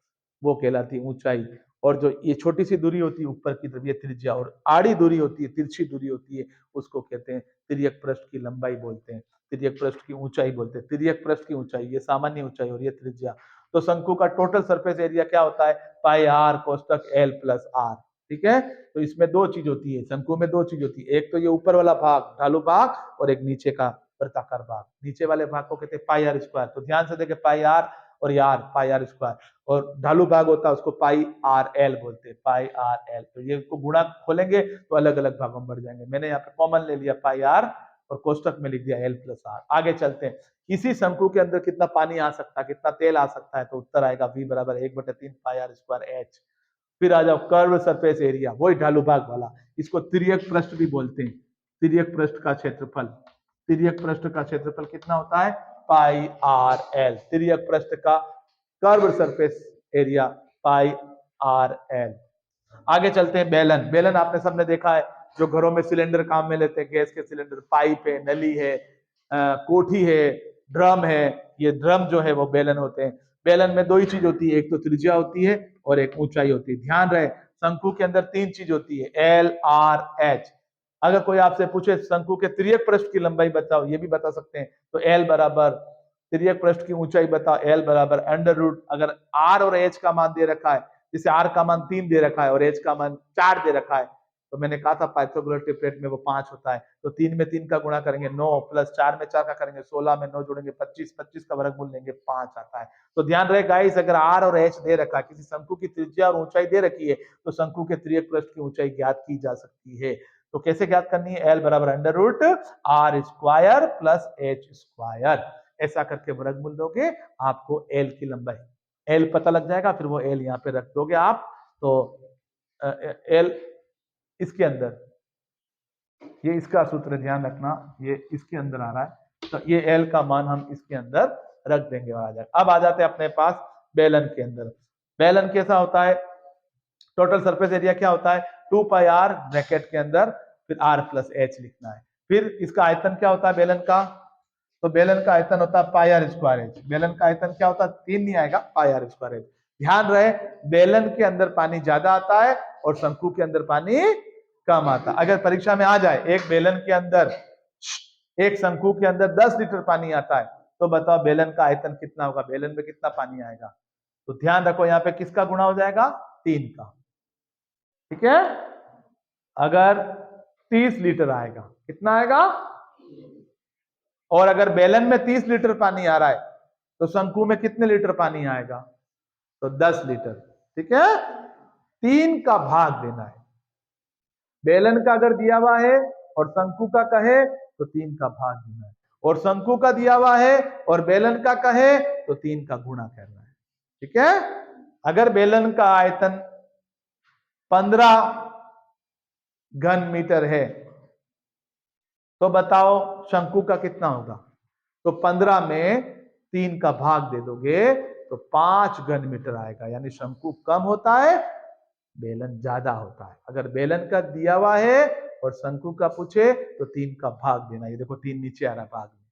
वो कहलाती है ऊंचाई। और जो ये छोटी सी दूरी होती है ऊपर की तरफ, ये त्रिज्या। और आड़ी दूरी होती है, तिरछी दूरी होती है, उसको कहते हैं तिर्यक पृष्ठ की लंबाई बोलते हैं, तिर्यक पृष्ठ की ऊंचाई बोलते हैं। तिर्यक पृष्ठ की ऊंचाई ये सामान्य ऊंचाई और ये त्रिज्या। तो शंकु का टोटल सरफेस एरिया क्या होता है, पाई आर कोष्टक एल प्लस आर। ठीक है, तो इसमें दो चीज होती है, शंकु में दो चीज होती है, एक तो ये ऊपर वाला भाग ढालू भाग, और एक नीचे का वृत्ताकार भाग। नीचे वाले भाग को कहते हैं पाई आर स्क्वायर। तो ध्यान से देखें, पाई आर और यार पाई आर स्क्वायर, और ढालू भाग होता है उसको पाई आर एल बोलते हैं, पाई आर एल। तो ये को गुणा खोलेंगे तो अलग अलग भागों में बढ़ जाएंगे। मैंने यहाँ पे कॉमन ले लिया पाई आर, और कोष्टक में लिख दिया एल प्लस आर। आगे चलते हैं, किसी शंकु के अंदर कितना पानी आ सकता है, कितना तेल आ सकता है, तो उत्तर आएगा V बराबर 1/3 पाई आर स्क्वायर एच। फिर आ जाओ कर्व सरफेस एरिया, वही ढालू भाग वाला, इसको तिर्यक पृष्ठ भी बोलते हैं। तिर्यक पृष्ठ का क्षेत्रफल, तिर्यक पृष्ठ का क्षेत्रफल कितना होता है, पाई आर एल। तिर्यक पृष्ठ का curve surface area pi r L. आगे चलते हैं, बेलन। बेलन आपने सबने देखा है, जो घरों में सिलेंडर काम में लेते हैं, गैस के सिलेंडर, पाइप है, नली है, कोठी है, ड्रम है, ये ड्रम जो है वो बेलन होते हैं। बेलन में दो ही चीज होती है, एक तो त्रिज्या होती है और एक ऊंचाई होती है। ध्यान रहे, शंकु के अंदर तीन चीज होती है, एल आर एच। अगर कोई आपसे पूछे शंकु के तिर्यक पृष्ठ की लंबाई बताओ, ये भी बता सकते हैं, तो एल बराबर, तिर्यक पृष्ठ की ऊंचाई बताओ, एल बराबर अंडर रूट, अगर आर और एच का मान दे रखा है, जैसे आर का मान 3 दे रखा है और एच का मान 4 दे रखा है, तो मैंने कहा था पाइथागोरस ट्रिपलेट में वो 5 होता है, तो 3 में 3 का गुणा करेंगे 9, प्लस 4 में 4 का करेंगे 16, में 9 जोड़ेंगे 25, 25 का वर्गमूल लेंगे 5 आता है। तो ध्यान रहे गाइस, अगर आर और एच दे रखा है, किसी शंकु की त्रिज्या और ऊंचाई दे रखी है, तो शंकु के तिर्यक पृष्ठ की ऊंचाई ज्ञात की जा सकती है। तो कैसे ज्ञात करनी है, एल बराबर under root r square plus h square, ऐसा करके वर्गमूल दोगे, आपको एल की लंबाई, एल पता लग जाएगा, फिर वो एल यहाँ पे रख दोगे आप। तो एल इसके अंदर, ये इसका सूत्र ध्यान रखना, ये इसके अंदर आ रहा है, तो ये एल का मान हम इसके अंदर रख देंगे और आ जाएगा। अब आ जाते हैं अपने पास बेलन के अंदर। बेलन कैसा होता है, टोटल सरफेस एरिया क्या होता है, 2 पाई आर ब्रैकेट के अंदर, फिर आर प्लस एच लिखना है। फिर इसका आयतन क्या होता है बेलन का, तो बेलन का आयतन होता है पाई आर स्क्वायर एच। बेलन का आयतन क्या होता है, 3 नहीं आएगा, पाई आर स्क्वायर एच। ध्यान रहे, बेलन के अंदर पानी ज्यादा आता है और शंकु के अंदर पानी कम आता है। अगर परीक्षा में आ जाए, एक बेलन के अंदर, एक शंकु के अंदर 10 लीटर पानी आता है, तो बताओ बेलन का आयतन कितना होगा, बेलन में कितना पानी आएगा। तो ध्यान रखो, यहाँ पे किसका गुणा हो जाएगा, 3 का। ठीक है, अगर 30 लीटर आएगा, कितना आएगा, और अगर बेलन में 30 लीटर पानी आ रहा है, तो शंकु में कितने लीटर पानी आएगा, तो 10 लीटर। ठीक है, 3 का भाग देना है, बेलन का अगर दिया हुआ है और शंकु का कहे तो 3 का भाग देना है, और शंकु का दिया हुआ है और बेलन का कहे तो 3 का गुणा करना है। ठीक है, अगर बेलन का आयतन 15 घन मीटर है, तो बताओ शंकु का कितना होगा, तो 15 में 3 का भाग दे दोगे तो 5 घन मीटर आएगा, यानी शंकु कम होता है, बेलन ज्यादा होता है। अगर बेलन का दिया हुआ है और शंकु का पूछे तो 3 का भाग देना, ये देखो 3 नीचे आ रहा है भाग में,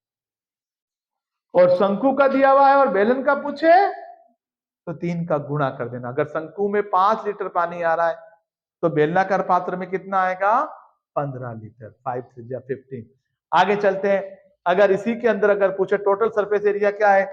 और शंकु का दिया हुआ है और बेलन का पूछे तो 3 का गुणा कर देना। अगर शंकु में 5 लीटर पानी आ रहा है, तो बेलनाकार पात्र में कितना आएगा, 15 लीटर, 5 3 15। आगे चलते हैं। अगर इसी के अंदर अगर पूछे टोटल सरफेस एरिया क्या है,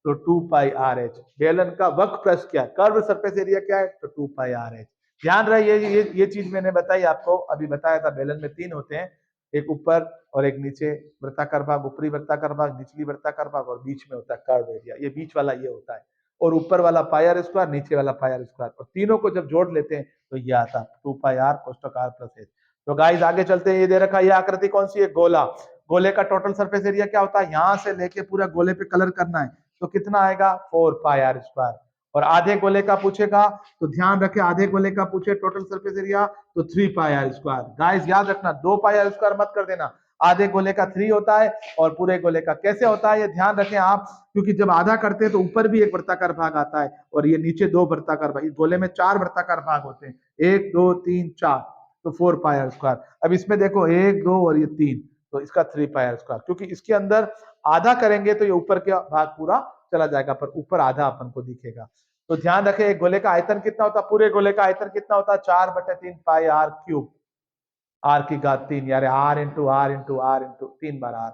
तो 2 पाई आर एच। बेलन का वक्र पृष्ठ क्या है, कर्व सरफेस एरिया क्या है, तो 2 पाई आर एच। ध्यान रहे ये चीज मैंने बताई आपको, अभी बताया था बेलन में 3 होते हैं, एक ऊपर और एक नीचे वृत्ताकार भाग, ऊपरी वृत्ताकार भाग, निचली वृत्ताकार भाग, और बीच में होता है कर्व एरिया। ये बीच वाला ये होता है, और ऊपर वाला पाई आर स्क्वायर, नीचे वाला पाई आर स्क्वायर, और तीनों को जब जोड़ लेते हैं तो ये आता है 2 पाई आर कोष्टक आर प्लस एच। तो गाइस आगे चलते हैं। ये दे रखा है, ये आकृति कौन सी है, गोला। गोले का टोटल सरफेस एरिया क्या होता है, यहां से लेके पूरा गोले पे कलर करना है, तो कितना आएगा 4 पाई आर स्क्वायर। और आधे गोले का पूछेगा तो ध्यान रखे, आधे गोले का पूछे टोटल सरफेस एरिया तो 3 पाई आर स्क्वायर। गाइस याद रखना 2 पाई आर स्क्वायर मत कर देना, आधे गोले का 3 होता है और पूरे गोले का कैसे होता है ये ध्यान रखें आप, क्योंकि जब आधा करते हैं तो ऊपर भी एक वृत्ताकार भाग आता है और ये नीचे 2 वृत्ताकार भाग, इस गोले में 4 वृत्ताकार भाग होते हैं, 1 2 3 4, तो 4 पाई आर स्क्वायर। अब इसमें देखो 1 2 और ये 3, तो इसका 3 पाई आर स्क्वायर, क्योंकि इसके अंदर आधा करेंगे तो ये ऊपर का भाग पूरा चला जाएगा, पर ऊपर आधा अपन को दिखेगा। तो ध्यान रखें एक गोले का आयतन कितना होता है, पूरे गोले का आयतन कितना होता है, 4/3 पाई आर क्यूब, आर की घात 3, यानी r into r into r into 3 बार आर।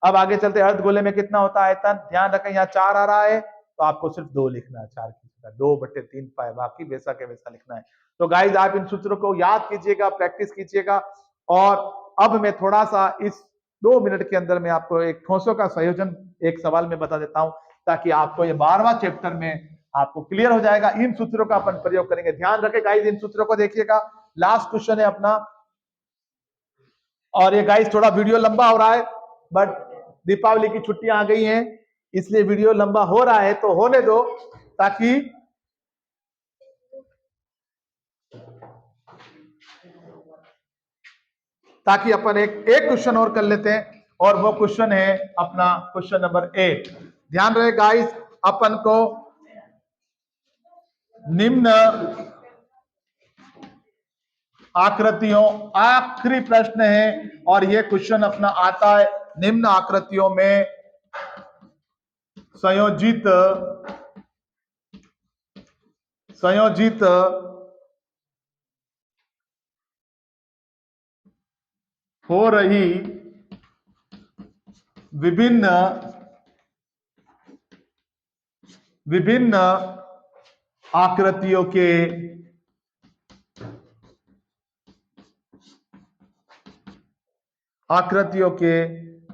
अब आगे चलते, अर्ध गोले में कितना होता है आयतन, ध्यान रखें यहाँ 4 आ रहा है तो आपको सिर्फ 2 लिखना है, 4 की जगह 2/3 पाई, बाकी वैसा के वैसा लिखना है। तो गाइज आप इन सूत्रों को याद कीजिएगा, प्रैक्टिस कीजिएगा। और अब मैं थोड़ा सा इस 2 मिनट के अंदर मैं आपको एक ठोसों का संयोजन एक सवाल में बता देता हूं, ताकि आपको ये 12वां चैप्टर में आपको क्लियर हो जाएगा। इन सूत्रों का अपन प्रयोग करेंगे, ध्यान रखें गाइज, इन सूत्रों को देखिएगा। लास्ट क्वेश्चन है अपना, और ये गाइस थोड़ा वीडियो लंबा हो रहा है, बट दीपावली की छुट्टियां आ गई हैं, इसलिए वीडियो लंबा हो रहा है, तो होने दो, ताकि ताकि अपन एक क्वेश्चन और कर लेते हैं, और वो क्वेश्चन है अपना क्वेश्चन नंबर 8। ध्यान रहे गाइस, अपन को निम्न आकृतियों, आखिरी प्रश्न है, और ये क्वेश्चन अपना आता है, निम्न आकृतियों में संयोजित हो रही विभिन्न विभिन्न आकृतियों के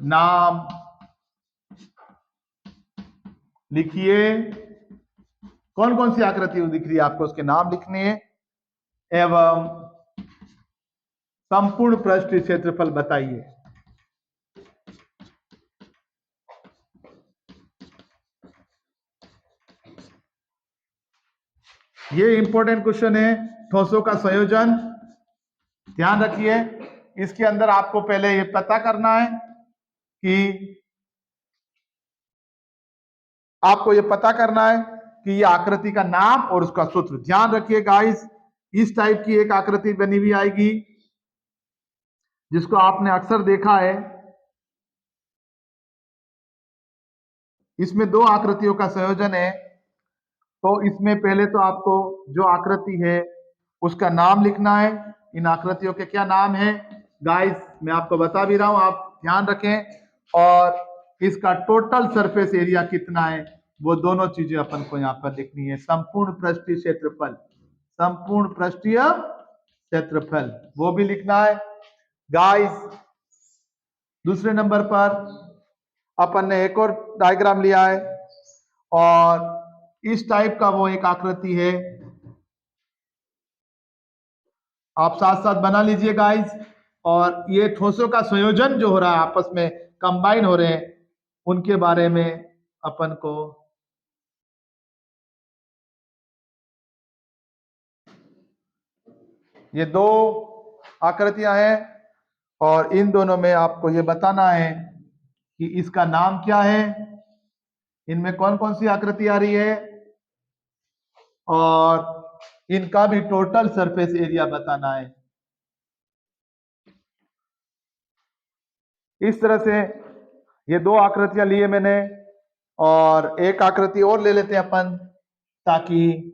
नाम लिखिए। कौन कौन सी आकृति दिख रही है आपको, उसके नाम लिखने हैं, एवं संपूर्ण पृष्ठ क्षेत्रफल बताइए। ये इंपॉर्टेंट क्वेश्चन है, ठोसों का संयोजन। ध्यान रखिए, इसके अंदर आपको पहले ये पता करना है कि आपको ये पता करना है कि ये आकृति का नाम और उसका सूत्र। ध्यान रखिए गाइस, इस टाइप की एक आकृति बनी हुई आएगी, जिसको आपने अक्सर देखा है। इसमें 2 आकृतियों का संयोजन है, तो इसमें पहले तो आपको जो आकृति है उसका नाम लिखना है। इन आकृतियों के क्या नाम है गाइस, मैं आपको बता भी रहा हूं, आप ध्यान रखें। और इसका टोटल सरफेस एरिया कितना है, वो दोनों चीजें अपन को यहाँ पर लिखनी है। संपूर्ण पृष्ठीय क्षेत्रफल, संपूर्ण पृष्ठीय क्षेत्रफल, वो भी लिखना है गाइस। दूसरे नंबर पर अपन ने एक और डायग्राम लिया है, और इस टाइप का वो एक आकृति है, आप साथ साथ बना लीजिए गाइस। और ये ठोसों का संयोजन जो हो रहा है, आपस में कंबाइन हो रहे हैं, उनके बारे में अपन को ये 2 आकृतियां हैं, और इन दोनों में आपको ये बताना है कि इसका नाम क्या है, इनमें कौन कौन सी आकृति आ रही है, और इनका भी टोटल सरफेस एरिया बताना है। इस तरह से ये 2 आकृतियां ली है मैंने, और एक आकृति और ले लेते हैं अपन, ताकि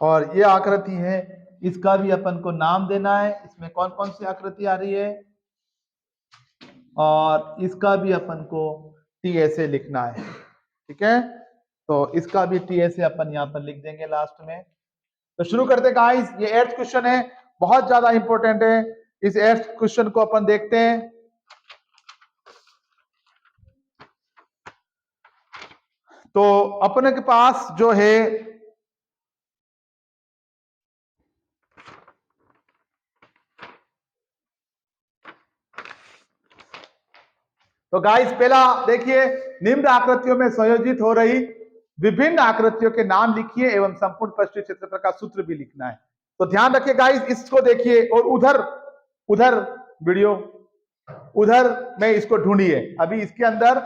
और ये आकृति है, इसका भी अपन को नाम देना है। इसमें कौन कौन सी आकृति आ रही है, और इसका भी अपन को TSA लिखना है। ठीक है, तो इसका भी TSA अपन यहाँ पर लिख देंगे लास्ट में। तो शुरू करते गाइस, ये 8th क्वेश्चन है, बहुत ज्यादा इंपॉर्टेंट है। इस 8th क्वेश्चन को अपन देखते हैं। तो अपने के पास जो है तो गाइस पहला देखिए, निम्न आकृतियों में संयोजित हो रही विभिन्न आकृतियों के नाम लिखिए एवं संपूर्ण पृष्ठीय क्षेत्रफल का सूत्र भी लिखना है। तो ध्यान रखिए गाइस, इसको देखिए और उधर उधर वीडियो उधर में इसको ढूंढिए। अभी इसके अंदर,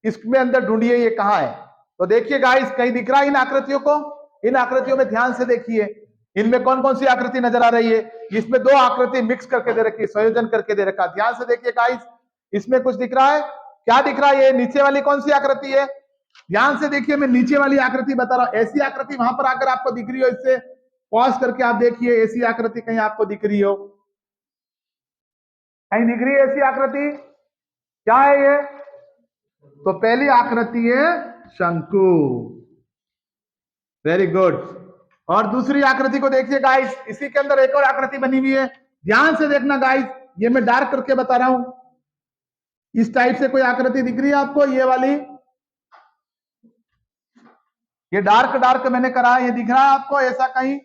इसमें अंदर ढूंढिए ये कहाँ है। तो देखिए गाइस, कहीं दिख रहा है इन आकृतियों को? इन आकृतियों में ध्यान से देखिए, इनमें कौन कौन सी आकृति नजर आ रही है। इसमें दो आकृति मिक्स करके दे रखी है, संयोजन करके दे रखा है। ध्यान से देखिए गाइस, इसमें कुछ दिख रहा है? क्या दिख रहा है? ये नीचे वाली कौन सी आकृति है? ध्यान से देखिए, मैं नीचे वाली आकृति बता रहा हूं। ऐसी आकृति वहां पर आकर आपको दिख रही हो, इससे पॉज करके आप देखिए, ऐसी आकृति कहीं आपको दिख रही हो? कहीं दिख रही है ऐसी आकृति? क्या है ये? तो पहली आकृति है शंकु। Very good. और दूसरी आकृति को देखिए गाइस, इसी के अंदर एक और आकृति बनी हुई है। ध्यान से देखना गाइस, ये मैं डार्क करके बता रहा हूं। इस टाइप से कोई आकृति दिख रही है आपको? ये वाली, ये डार्क डार्क मैंने करा है, ये दिख रहा है आपको ऐसा कहीं?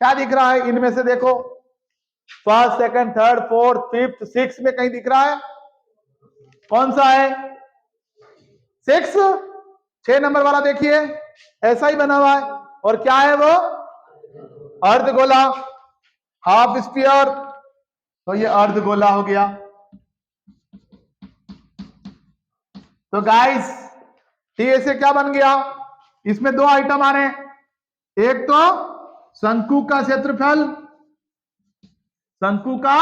क्या दिख रहा है इनमें से? देखो, first, second, third, fourth, fifth, six में कहीं दिख रहा है? कौन सा है? 6 नंबर वाला देखिए, ऐसा ही बना हुआ है। और क्या है वो? अर्धगोला, हाफ स्फीयर। तो ये अर्धगोला हो गया। तो गाइस, TSA क्या बन गया? इसमें दो आइटम आ रहे हैं। एक तो शंकु का क्षेत्रफल, शंकु का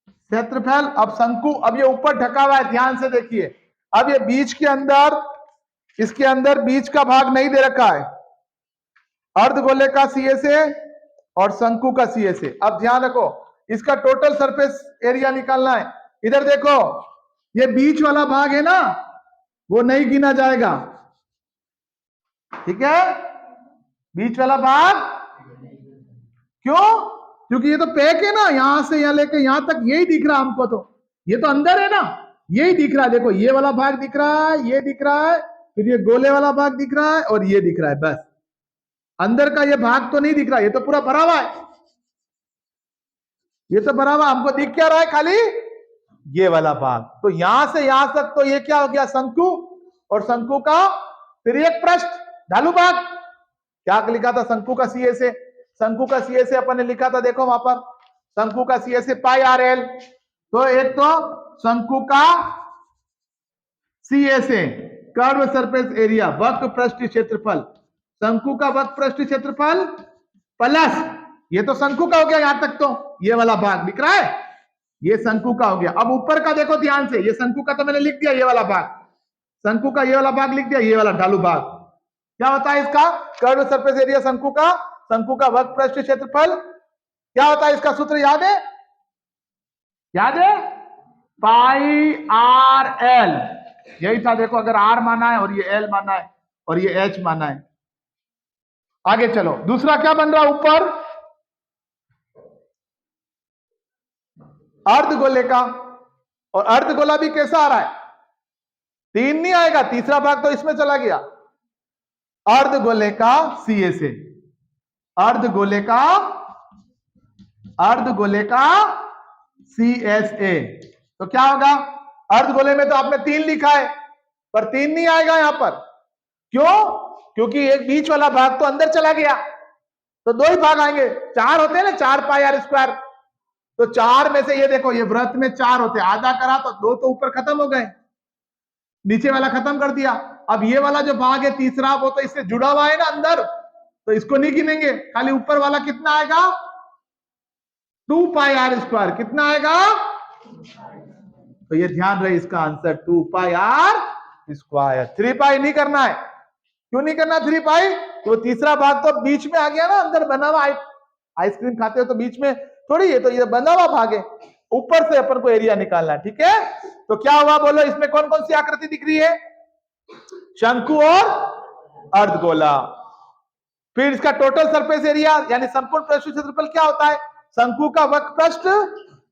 क्षेत्रफल। अब शंकु, अब ये ऊपर ढका हुआ है, ध्यान से देखिए। अब ये बीच के अंदर, इसके अंदर बीच का भाग नहीं दे रखा है, अर्धगोले का CSA और शंकु का CSA। अब ध्यान रखो, इसका टोटल सरफेस एरिया निकालना है। इधर देखो, ये बीच वाला भाग है ना, वो नहीं गिना जाएगा। ठीक है, बीच वाला भाग क्यों? क्योंकि ये तो पैक है ना, यहां से यहां लेके यहां तक यही दिख रहा हमको। तो ये तो अंदर है ना, यही दिख रहा है। देखो, ये वाला भाग दिख रहा है, ये दिख रहा है, फिर ये गोले वाला भाग दिख रहा है, और ये दिख रहा है। बस, अंदर का ये भाग तो नहीं दिख रहा। ये तो पूरा भरा हुआ है, ये तो भरा हुआ। हमको दिख क्या रहा है? खाली ये वाला भाग। तो यहां से यहां तक तो ये क्या हो गया? शंकु। और शंकु का फिर एक पृष्ठ, ढालू भाग। क्या लिखा था? शंकु का CSA। शंकु का CSA अपन ने लिखा था, देखो वहां पर, शंकु का CSA πRL। तो एक तो शंकु का CSA, कर्व सरफेस एरिया, वक्र पृष्ठीय क्षेत्रफल, शंकु का वक्र पृष्ठीय क्षेत्रफल प्लस, ये तो शंकु का हो गया यहां तक। तो ये वाला भाग दिख रहा है, ये शंकु का हो गया। अब ऊपर का देखो ध्यान से, ये शंकु का तो मैंने लिख दिया, ये वाला भाग शंकु का, ये वाला भाग लिख दिया, ये वाला ढालू भाग। क्या होता है इसका? कर्व सरफेस एरिया शंकु का, शंकु का वक्र पृष्ठीय क्षेत्रफल। क्या होता है इसका सूत्र? याद है? याद है? πRL। यही था, देखो, अगर R माना है और ये L माना है और ये H माना है। आगे चलो, दूसरा क्या बन रहा है ऊपर? अर्धगोले का। और अर्धगोला भी कैसा आ रहा है? 3 नहीं आएगा, तीसरा भाग तो इसमें चला गया। अर्धगोले का CSA, अर्धगोले का CSA। तो क्या होगा? अर्धगोले में तो आपने 3 लिखा है, पर 3 नहीं आएगा यहां पर। क्यों? क्योंकि एक बीच वाला भाग तो अंदर चला गया, तो 2 ही भाग आएंगे। 4 होते हैं ना, 4πr²। तो 4 में से ये देखो, ये वृत्त में 4 होते हैं, आधा करा तो 2 तो ऊपर खत्म हो गए, नीचे वाला खत्म कर दिया। अब ये वाला जो भाग है तीसरा, वो तो इससे जुड़ा हुआ है ना अंदर, तो इसको नहीं गिनेंगे। खाली ऊपर वाला कितना आएगा? 2πr²। कितना आएगा? तो ये ध्यान रहे, इसका आंसर 2πr²। 3π नहीं करना है। क्यों नहीं करना 3π? तो तीसरा भाग तो बीच में आ गया ना, अंदर बना हुआ। आइसक्रीम खाते हो तो बीच में थोड़ी है, तो ये बना हुआ भाग है, ऊपर से अपन को एरिया निकालना है। ठीक है, तो क्या हुआ बोलो, इसमें कौन कौन सी आकृति दिख रही है? शंकु और अर्धगोला। फिर इसका टोटल सरफेस एरिया यानी संपूर्ण पृष्ठ क्षेत्रफल क्या होता है? शंकु का वक्र पृष्ठ,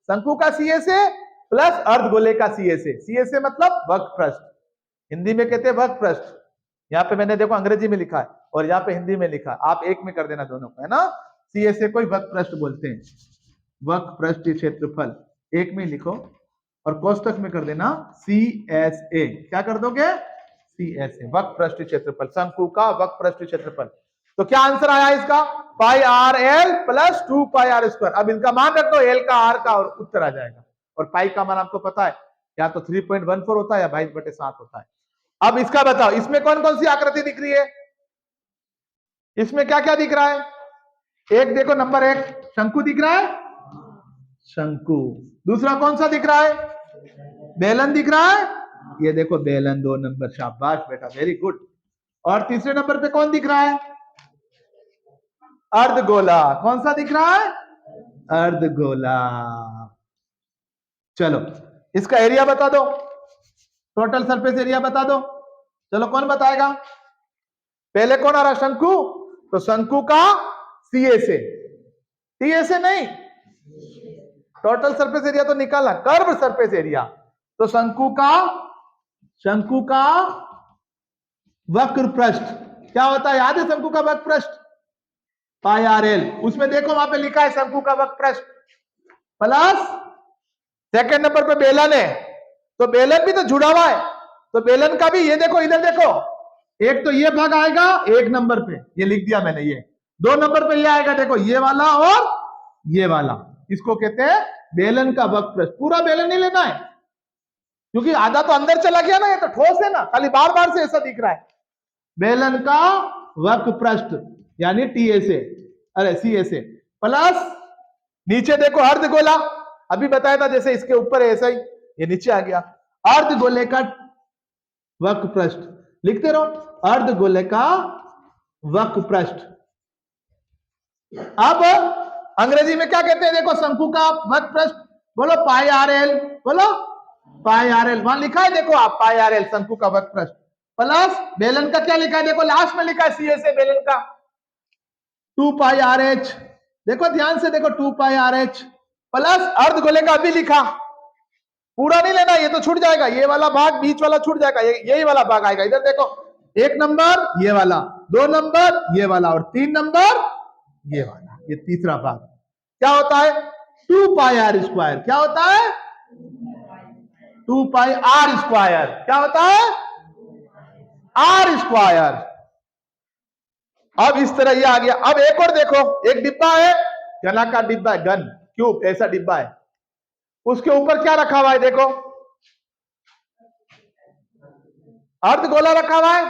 शंकु का सीएसए प्लस अर्धगोले का सीएसए। सीएसए मतलब वक्र पृष्ठ, हिंदी में कहते हैं वक्र पृष्ठ। यहाँ पे मैंने देखो अंग्रेजी में लिखा है और यहाँ पे हिंदी में लिखा है, आप एक में कर देना दोनों को, है ना। सीएसए को वक्र पृष्ठ बोलते हैं, वक्र पृष्ठ क्षेत्रफल एक में लिखो और कोष्टक में कर देना सीएसए। क्या कर दोगे? सीएसए, वक्र पृष्ठ क्षेत्रफल, शंकु का वक्र पृष्ठ क्षेत्रफल। तो क्या आंसर आया इसका? Pi r l plus 2 pi are square. अब इनका मान रख दो, एल का आर का, और उत्तर आ जाएगा। और पाई का मान आपको पता है, या तो 3.14 होता है या 22/7 होता है। अब इसका बताओ, इसमें कौन कौन सी आकृति दिख रही है? इसमें क्या क्या दिख रहा है? एक देखो, नंबर 1 शंकु दिख रहा है, शंकु। दूसरा कौन सा दिख रहा है? बेलन दिख रहा है, ये देखो बेलन 2 नंबर, शाबाश बेटा, वेरी गुड। और तीसरे नंबर पे कौन दिख रहा है? अर्धगोला। कौन सा दिख रहा है? अर्धगोला। चलो इसका एरिया बता दो, टोटल सरफेस एरिया बता दो। चलो कौन बताएगा? पहले कौन आ रहा? शंकु। तो शंकु का सीएसए, टीएसए नहीं, टोटल सरफेस एरिया तो निकालना, कर्व सरफेस एरिया। तो शंकु का वक्र पृष्ठ क्या होता है? याद है शंकु का वक्र पृष्ठ? पाई आर एल। उसमें देखो वहां पे लिखा है शंकु का वक्र पृष्ठ प्लस, सेकंड नंबर पे बेलन है, तो बेलन भी तो जुड़ा हुआ है, तो बेलन का भी, ये देखो इधर देखो, एक तो ये भाग आएगा एक नंबर पे, ये लिख दिया मैंने, ये 2 नंबर पे ये आएगा, देखो ये वाला और ये वाला, इसको कहते हैं बेलन का वक्र पृष्ठ। पूरा बेलन नहीं लेना है क्योंकि आधा तो अंदर चला गया ना, ये तो ठोस है ना, खाली बार बार से ऐसा दिख रहा है। बेलन का वक्र पृष्ठ यानी टीएसए, अरे सीएसए प्लस, नीचे देखो अर्धगोला, अभी बताया था जैसे इसके ऊपर है ऐसा ही ये नीचे आ गया, अर्धगोले का वक्र पृष्ठ, लिखते रहो अर्धगोले का वक्र पृष्ठ। अब अंग्रेजी में क्या कहते हैं? देखो शंकु का वक्र पृष्ठ, बोलो पाई आर एल, बोलो पाई आर एल, वहां लिखा है देखो आप, पाई आर एल शंकु का वक्र पृष्ठ प्लस बेलन का क्या लिखा है? देखो लास्ट में लिखा है सीएसए बेलन का 2 पाई आर एच, देखो ध्यान से देखो 2 पाई आर एच प्लस अर्धगोले का अभी लिखा, पूरा नहीं लेना, ये तो छूट जाएगा, ये वाला भाग बीच वाला छूट जाएगा, यही वाला भाग आएगा। इधर देखो 1 नंबर ये वाला, 2 नंबर ये वाला और 3 नंबर ये वाला, ये तीसरा भाग क्या होता है? 2 पाई आर स्क्वायर। क्या होता है? 2 पाई आर स्क्वायर। क्या होता है? R square. अब इस तरह ये आ गया। अब एक और देखो, एक डिब्बा है, गना का डिब्बा है, गन क्यूब ऐसा डिब्बा है, उसके ऊपर क्या रखा हुआ है? देखो अर्धगोला रखा हुआ है।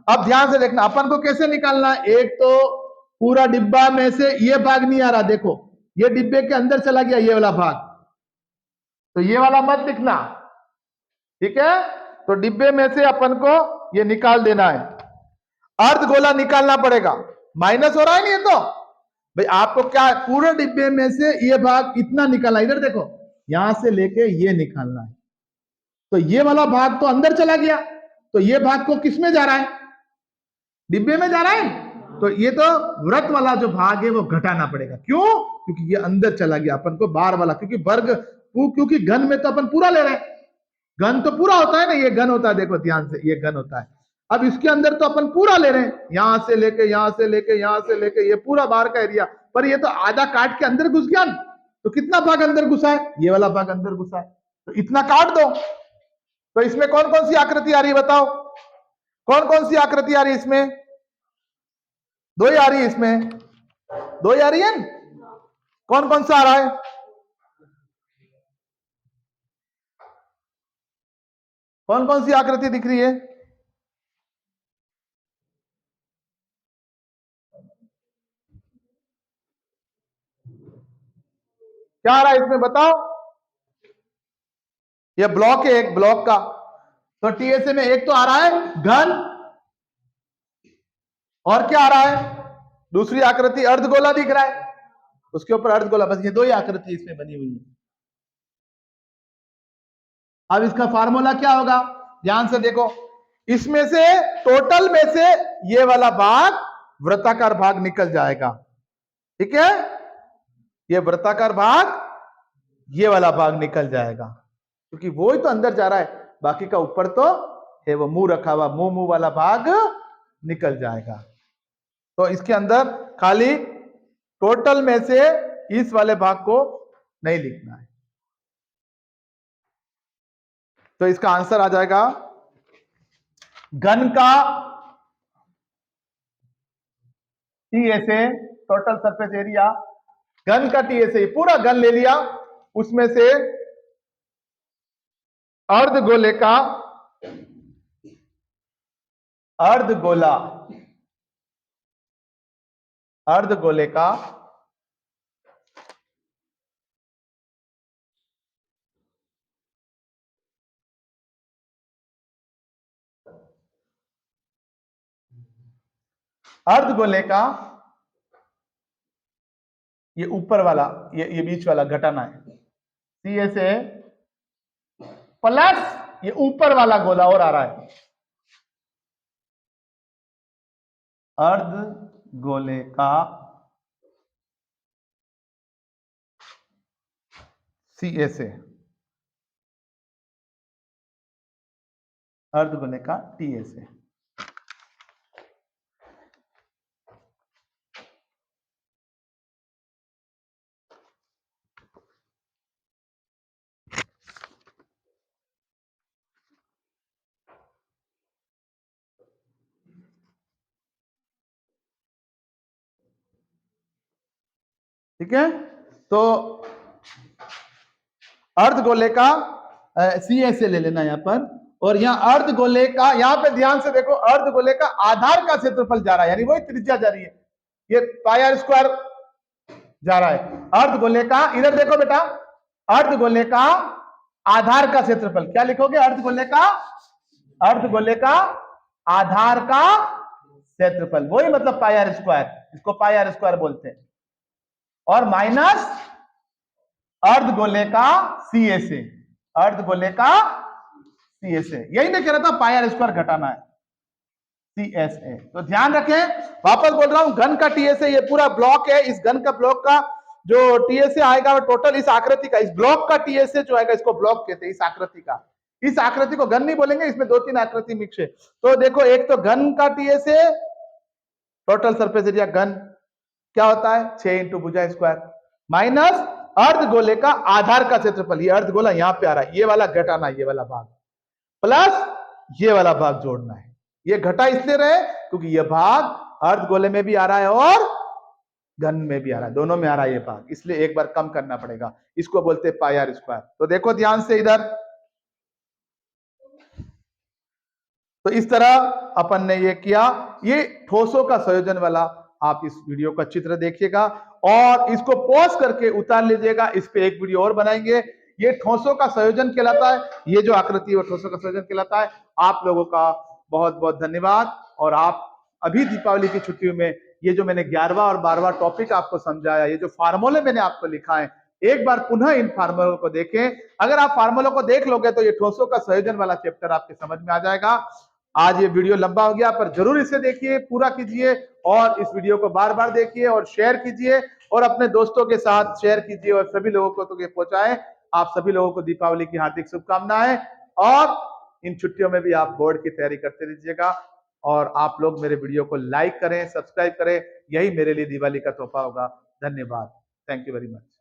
अब ध्यान से देखना, अपन को कैसे निकालना है? एक तो पूरा डिब्बा में से ये भाग नहीं आ रहा, देखो ये डिब्बे के अंदर चला गया ये वाला भाग, तो ये वाला मत दिखना, ठीक है। तो डिब्बे में से अपन को ये निकाल देना है, अर्धगोला निकालना पड़ेगा। माइनस हो रहा है नहीं ये तो भाई, आपको क्या पूरे डिब्बे में से ये भाग इतना निकालना, इधर देखो यहां से लेके ये निकालना है, तो ये वाला भाग तो अंदर चला गया, तो ये भाग को किस में जा रहा है? डिब्बे में जा रहा है, तो ये तो वृत्त वाला जो भाग है वो घटाना पड़ेगा। क्यों? क्योंकि ये अंदर चला गया, अपन को बार वाला, क्योंकि वर्ग, क्योंकि घन में तो अपन पूरा ले रहे हैं, घन तो पूरा होता है ना, ये घन होता है, देखो ध्यान से ये घन होता है। अब इसके अंदर तो अपन पूरा ले रहे हैं, यहां से लेके यहां से लेके यहां से लेके, ये पूरा बाहर का एरिया, पर ये तो आधा काट के अंदर घुस गया, तो कितना भाग अंदर घुसा है? ये वाला भाग अंदर घुसा है, तो इतना काट दो। तो इसमें कौन कौन सी आकृति आ रही है बताओ? कौन कौन सी आकृति आ रही है इसमें? 2 ही आ रही है, इसमें 2 ही आ रही है। कौन कौन सा आ रहा है? कौन कौन सी आकृति दिख रही है? क्या आ रहा है इसमें बताओ? ये ब्लॉक है, एक ब्लॉक का, तो टीएसए में एक तो आ रहा है घन और क्या आ रहा है? दूसरी आकृति अर्धगोला दिख रहा है, उसके ऊपर अर्धगोला, बस ये दो ही आकृति इसमें बनी हुई है। अब इसका फार्मूला क्या होगा, ध्यान से देखो, इसमें से टोटल में से ये वाला भाग वृत्ताकार भाग निकल जाएगा, ठीक है, ये वृत्ताकार भाग, ये वाला भाग निकल जाएगा, क्योंकि वो ही तो अंदर जा रहा है, बाकी का ऊपर तो है, वो मुंह रखा हुआ, मुंह वाला भाग निकल जाएगा। तो इसके अंदर खाली टोटल में से इस वाले भाग को नहीं लिखना है। तो इसका आंसर आ जाएगा घन का टीएसए, टोटल सरफेस एरिया, घन का टीएसए, पूरा घन ले लिया, उसमें से अर्धगोले का, अर्धगोला, अर्धगोले का अर्धगोले का ये ऊपर वाला, ये बीच वाला घटाना है, सीएसए प्लस ये ऊपर वाला गोला और आ रहा है, अर्धगोले का सीएसए, अर्धगोले का टीएसए। ठीक है, तो अर्धगोले का सीएसए ले लेना यहां पर, और यहां अर्धगोले का, यहां पे ध्यान से देखो, अर्धगोले का आधार का क्षेत्रफल जा रहा है, यानी वही त्रिज्या जा रही है, ये पाई आर स्क्वायर जा रहा है। अर्धगोले का, इधर देखो बेटा, अर्धगोले का आधार का क्षेत्रफल क्या लिखोगे, अर्धगोले का, अर्धगोले का आधार का क्षेत्रफल, वही मतलब पाई आर स्क्वायर, इसको पाई आर स्क्वायर बोलते हैं, और माइनस अर्धगोले का सीएसए, अर्धगोले का सीएसए, यही मैं कह रहा था, पाई आर स्क्वायर घटाना है, सीएसए। तो ध्यान रखें, वापस बोल रहा हूं, घन का टीएसए ये पूरा ब्लॉक है, इस घन का ब्लॉक का जो टीएसए आएगा वो टोटल इस आकृति का, इस ब्लॉक का टीएसए जो आएगा इसको ब्लॉक कहते हैं, इस आकृति का, इस आकृति को घन नहीं बोलेंगे, इसमें दो तीन आकृति मिक्स है। तो देखो, एक तो घन का टीएसए, टोटल सरफेस एरिया घन क्या होता है 6 इंटू भुजा स्क्वायर, माइनस अर्धगोले का आधार का क्षेत्रफल, ये अर्धगोला यहां पे आ रहा है, ये वाला घटाना, ये वाला भाग, प्लस ये वाला भाग जोड़ना है। ये घटा इसलिए रहे क्योंकि ये भाग अर्धगोले में भी आ रहा है और घन में भी आ रहा है, दोनों में आ रहा है ये भाग, इसलिए एक बार कम करना पड़ेगा, इसको बोलते हैं पाई आर स्क्वायर। तो देखो ध्यान से इधर, तो इस तरह अपन ने ये किया, ये ठोसों का संयोजन वाला आप इस वीडियो का चित्र देखिएगा और इसको पॉज करके उतार लीजिएगा, इस पे एक वीडियो और बनाएंगे। ये ठोसों का संयोजन कहलाता है, ये जो आकृति है वो ठोसों का संयोजन कहलाता है। आप लोगों का बहुत बहुत धन्यवाद। और आप अभी दीपावली की छुट्टियों में ये जो मैंने 11वां और 12वां टॉपिक आपको समझाया, ये जो फार्मूले मैंने आपको लिखा है, एक बार पुनः इन फार्मूलों को देखें। अगर आप फार्मूलों को देख लोगे तो ये ठोसों का संयोजन वाला चैप्टर आपके समझ में आ जाएगा। आज ये वीडियो लंबा हो गया, पर जरूर इसे देखिए, पूरा कीजिए और इस वीडियो को बार बार देखिए और शेयर कीजिए और अपने दोस्तों के साथ शेयर कीजिए और सभी लोगों को तो ये पहुंचाएं। आप सभी लोगों को दीपावली की हार्दिक शुभकामनाएं और इन छुट्टियों में भी आप बोर्ड की तैयारी करते रहिएगा और आप लोग मेरे वीडियो को लाइक करें, सब्सक्राइब करें, यही मेरे लिए दिवाली का तोहफा होगा। धन्यवाद, थैंक यू वेरी मच।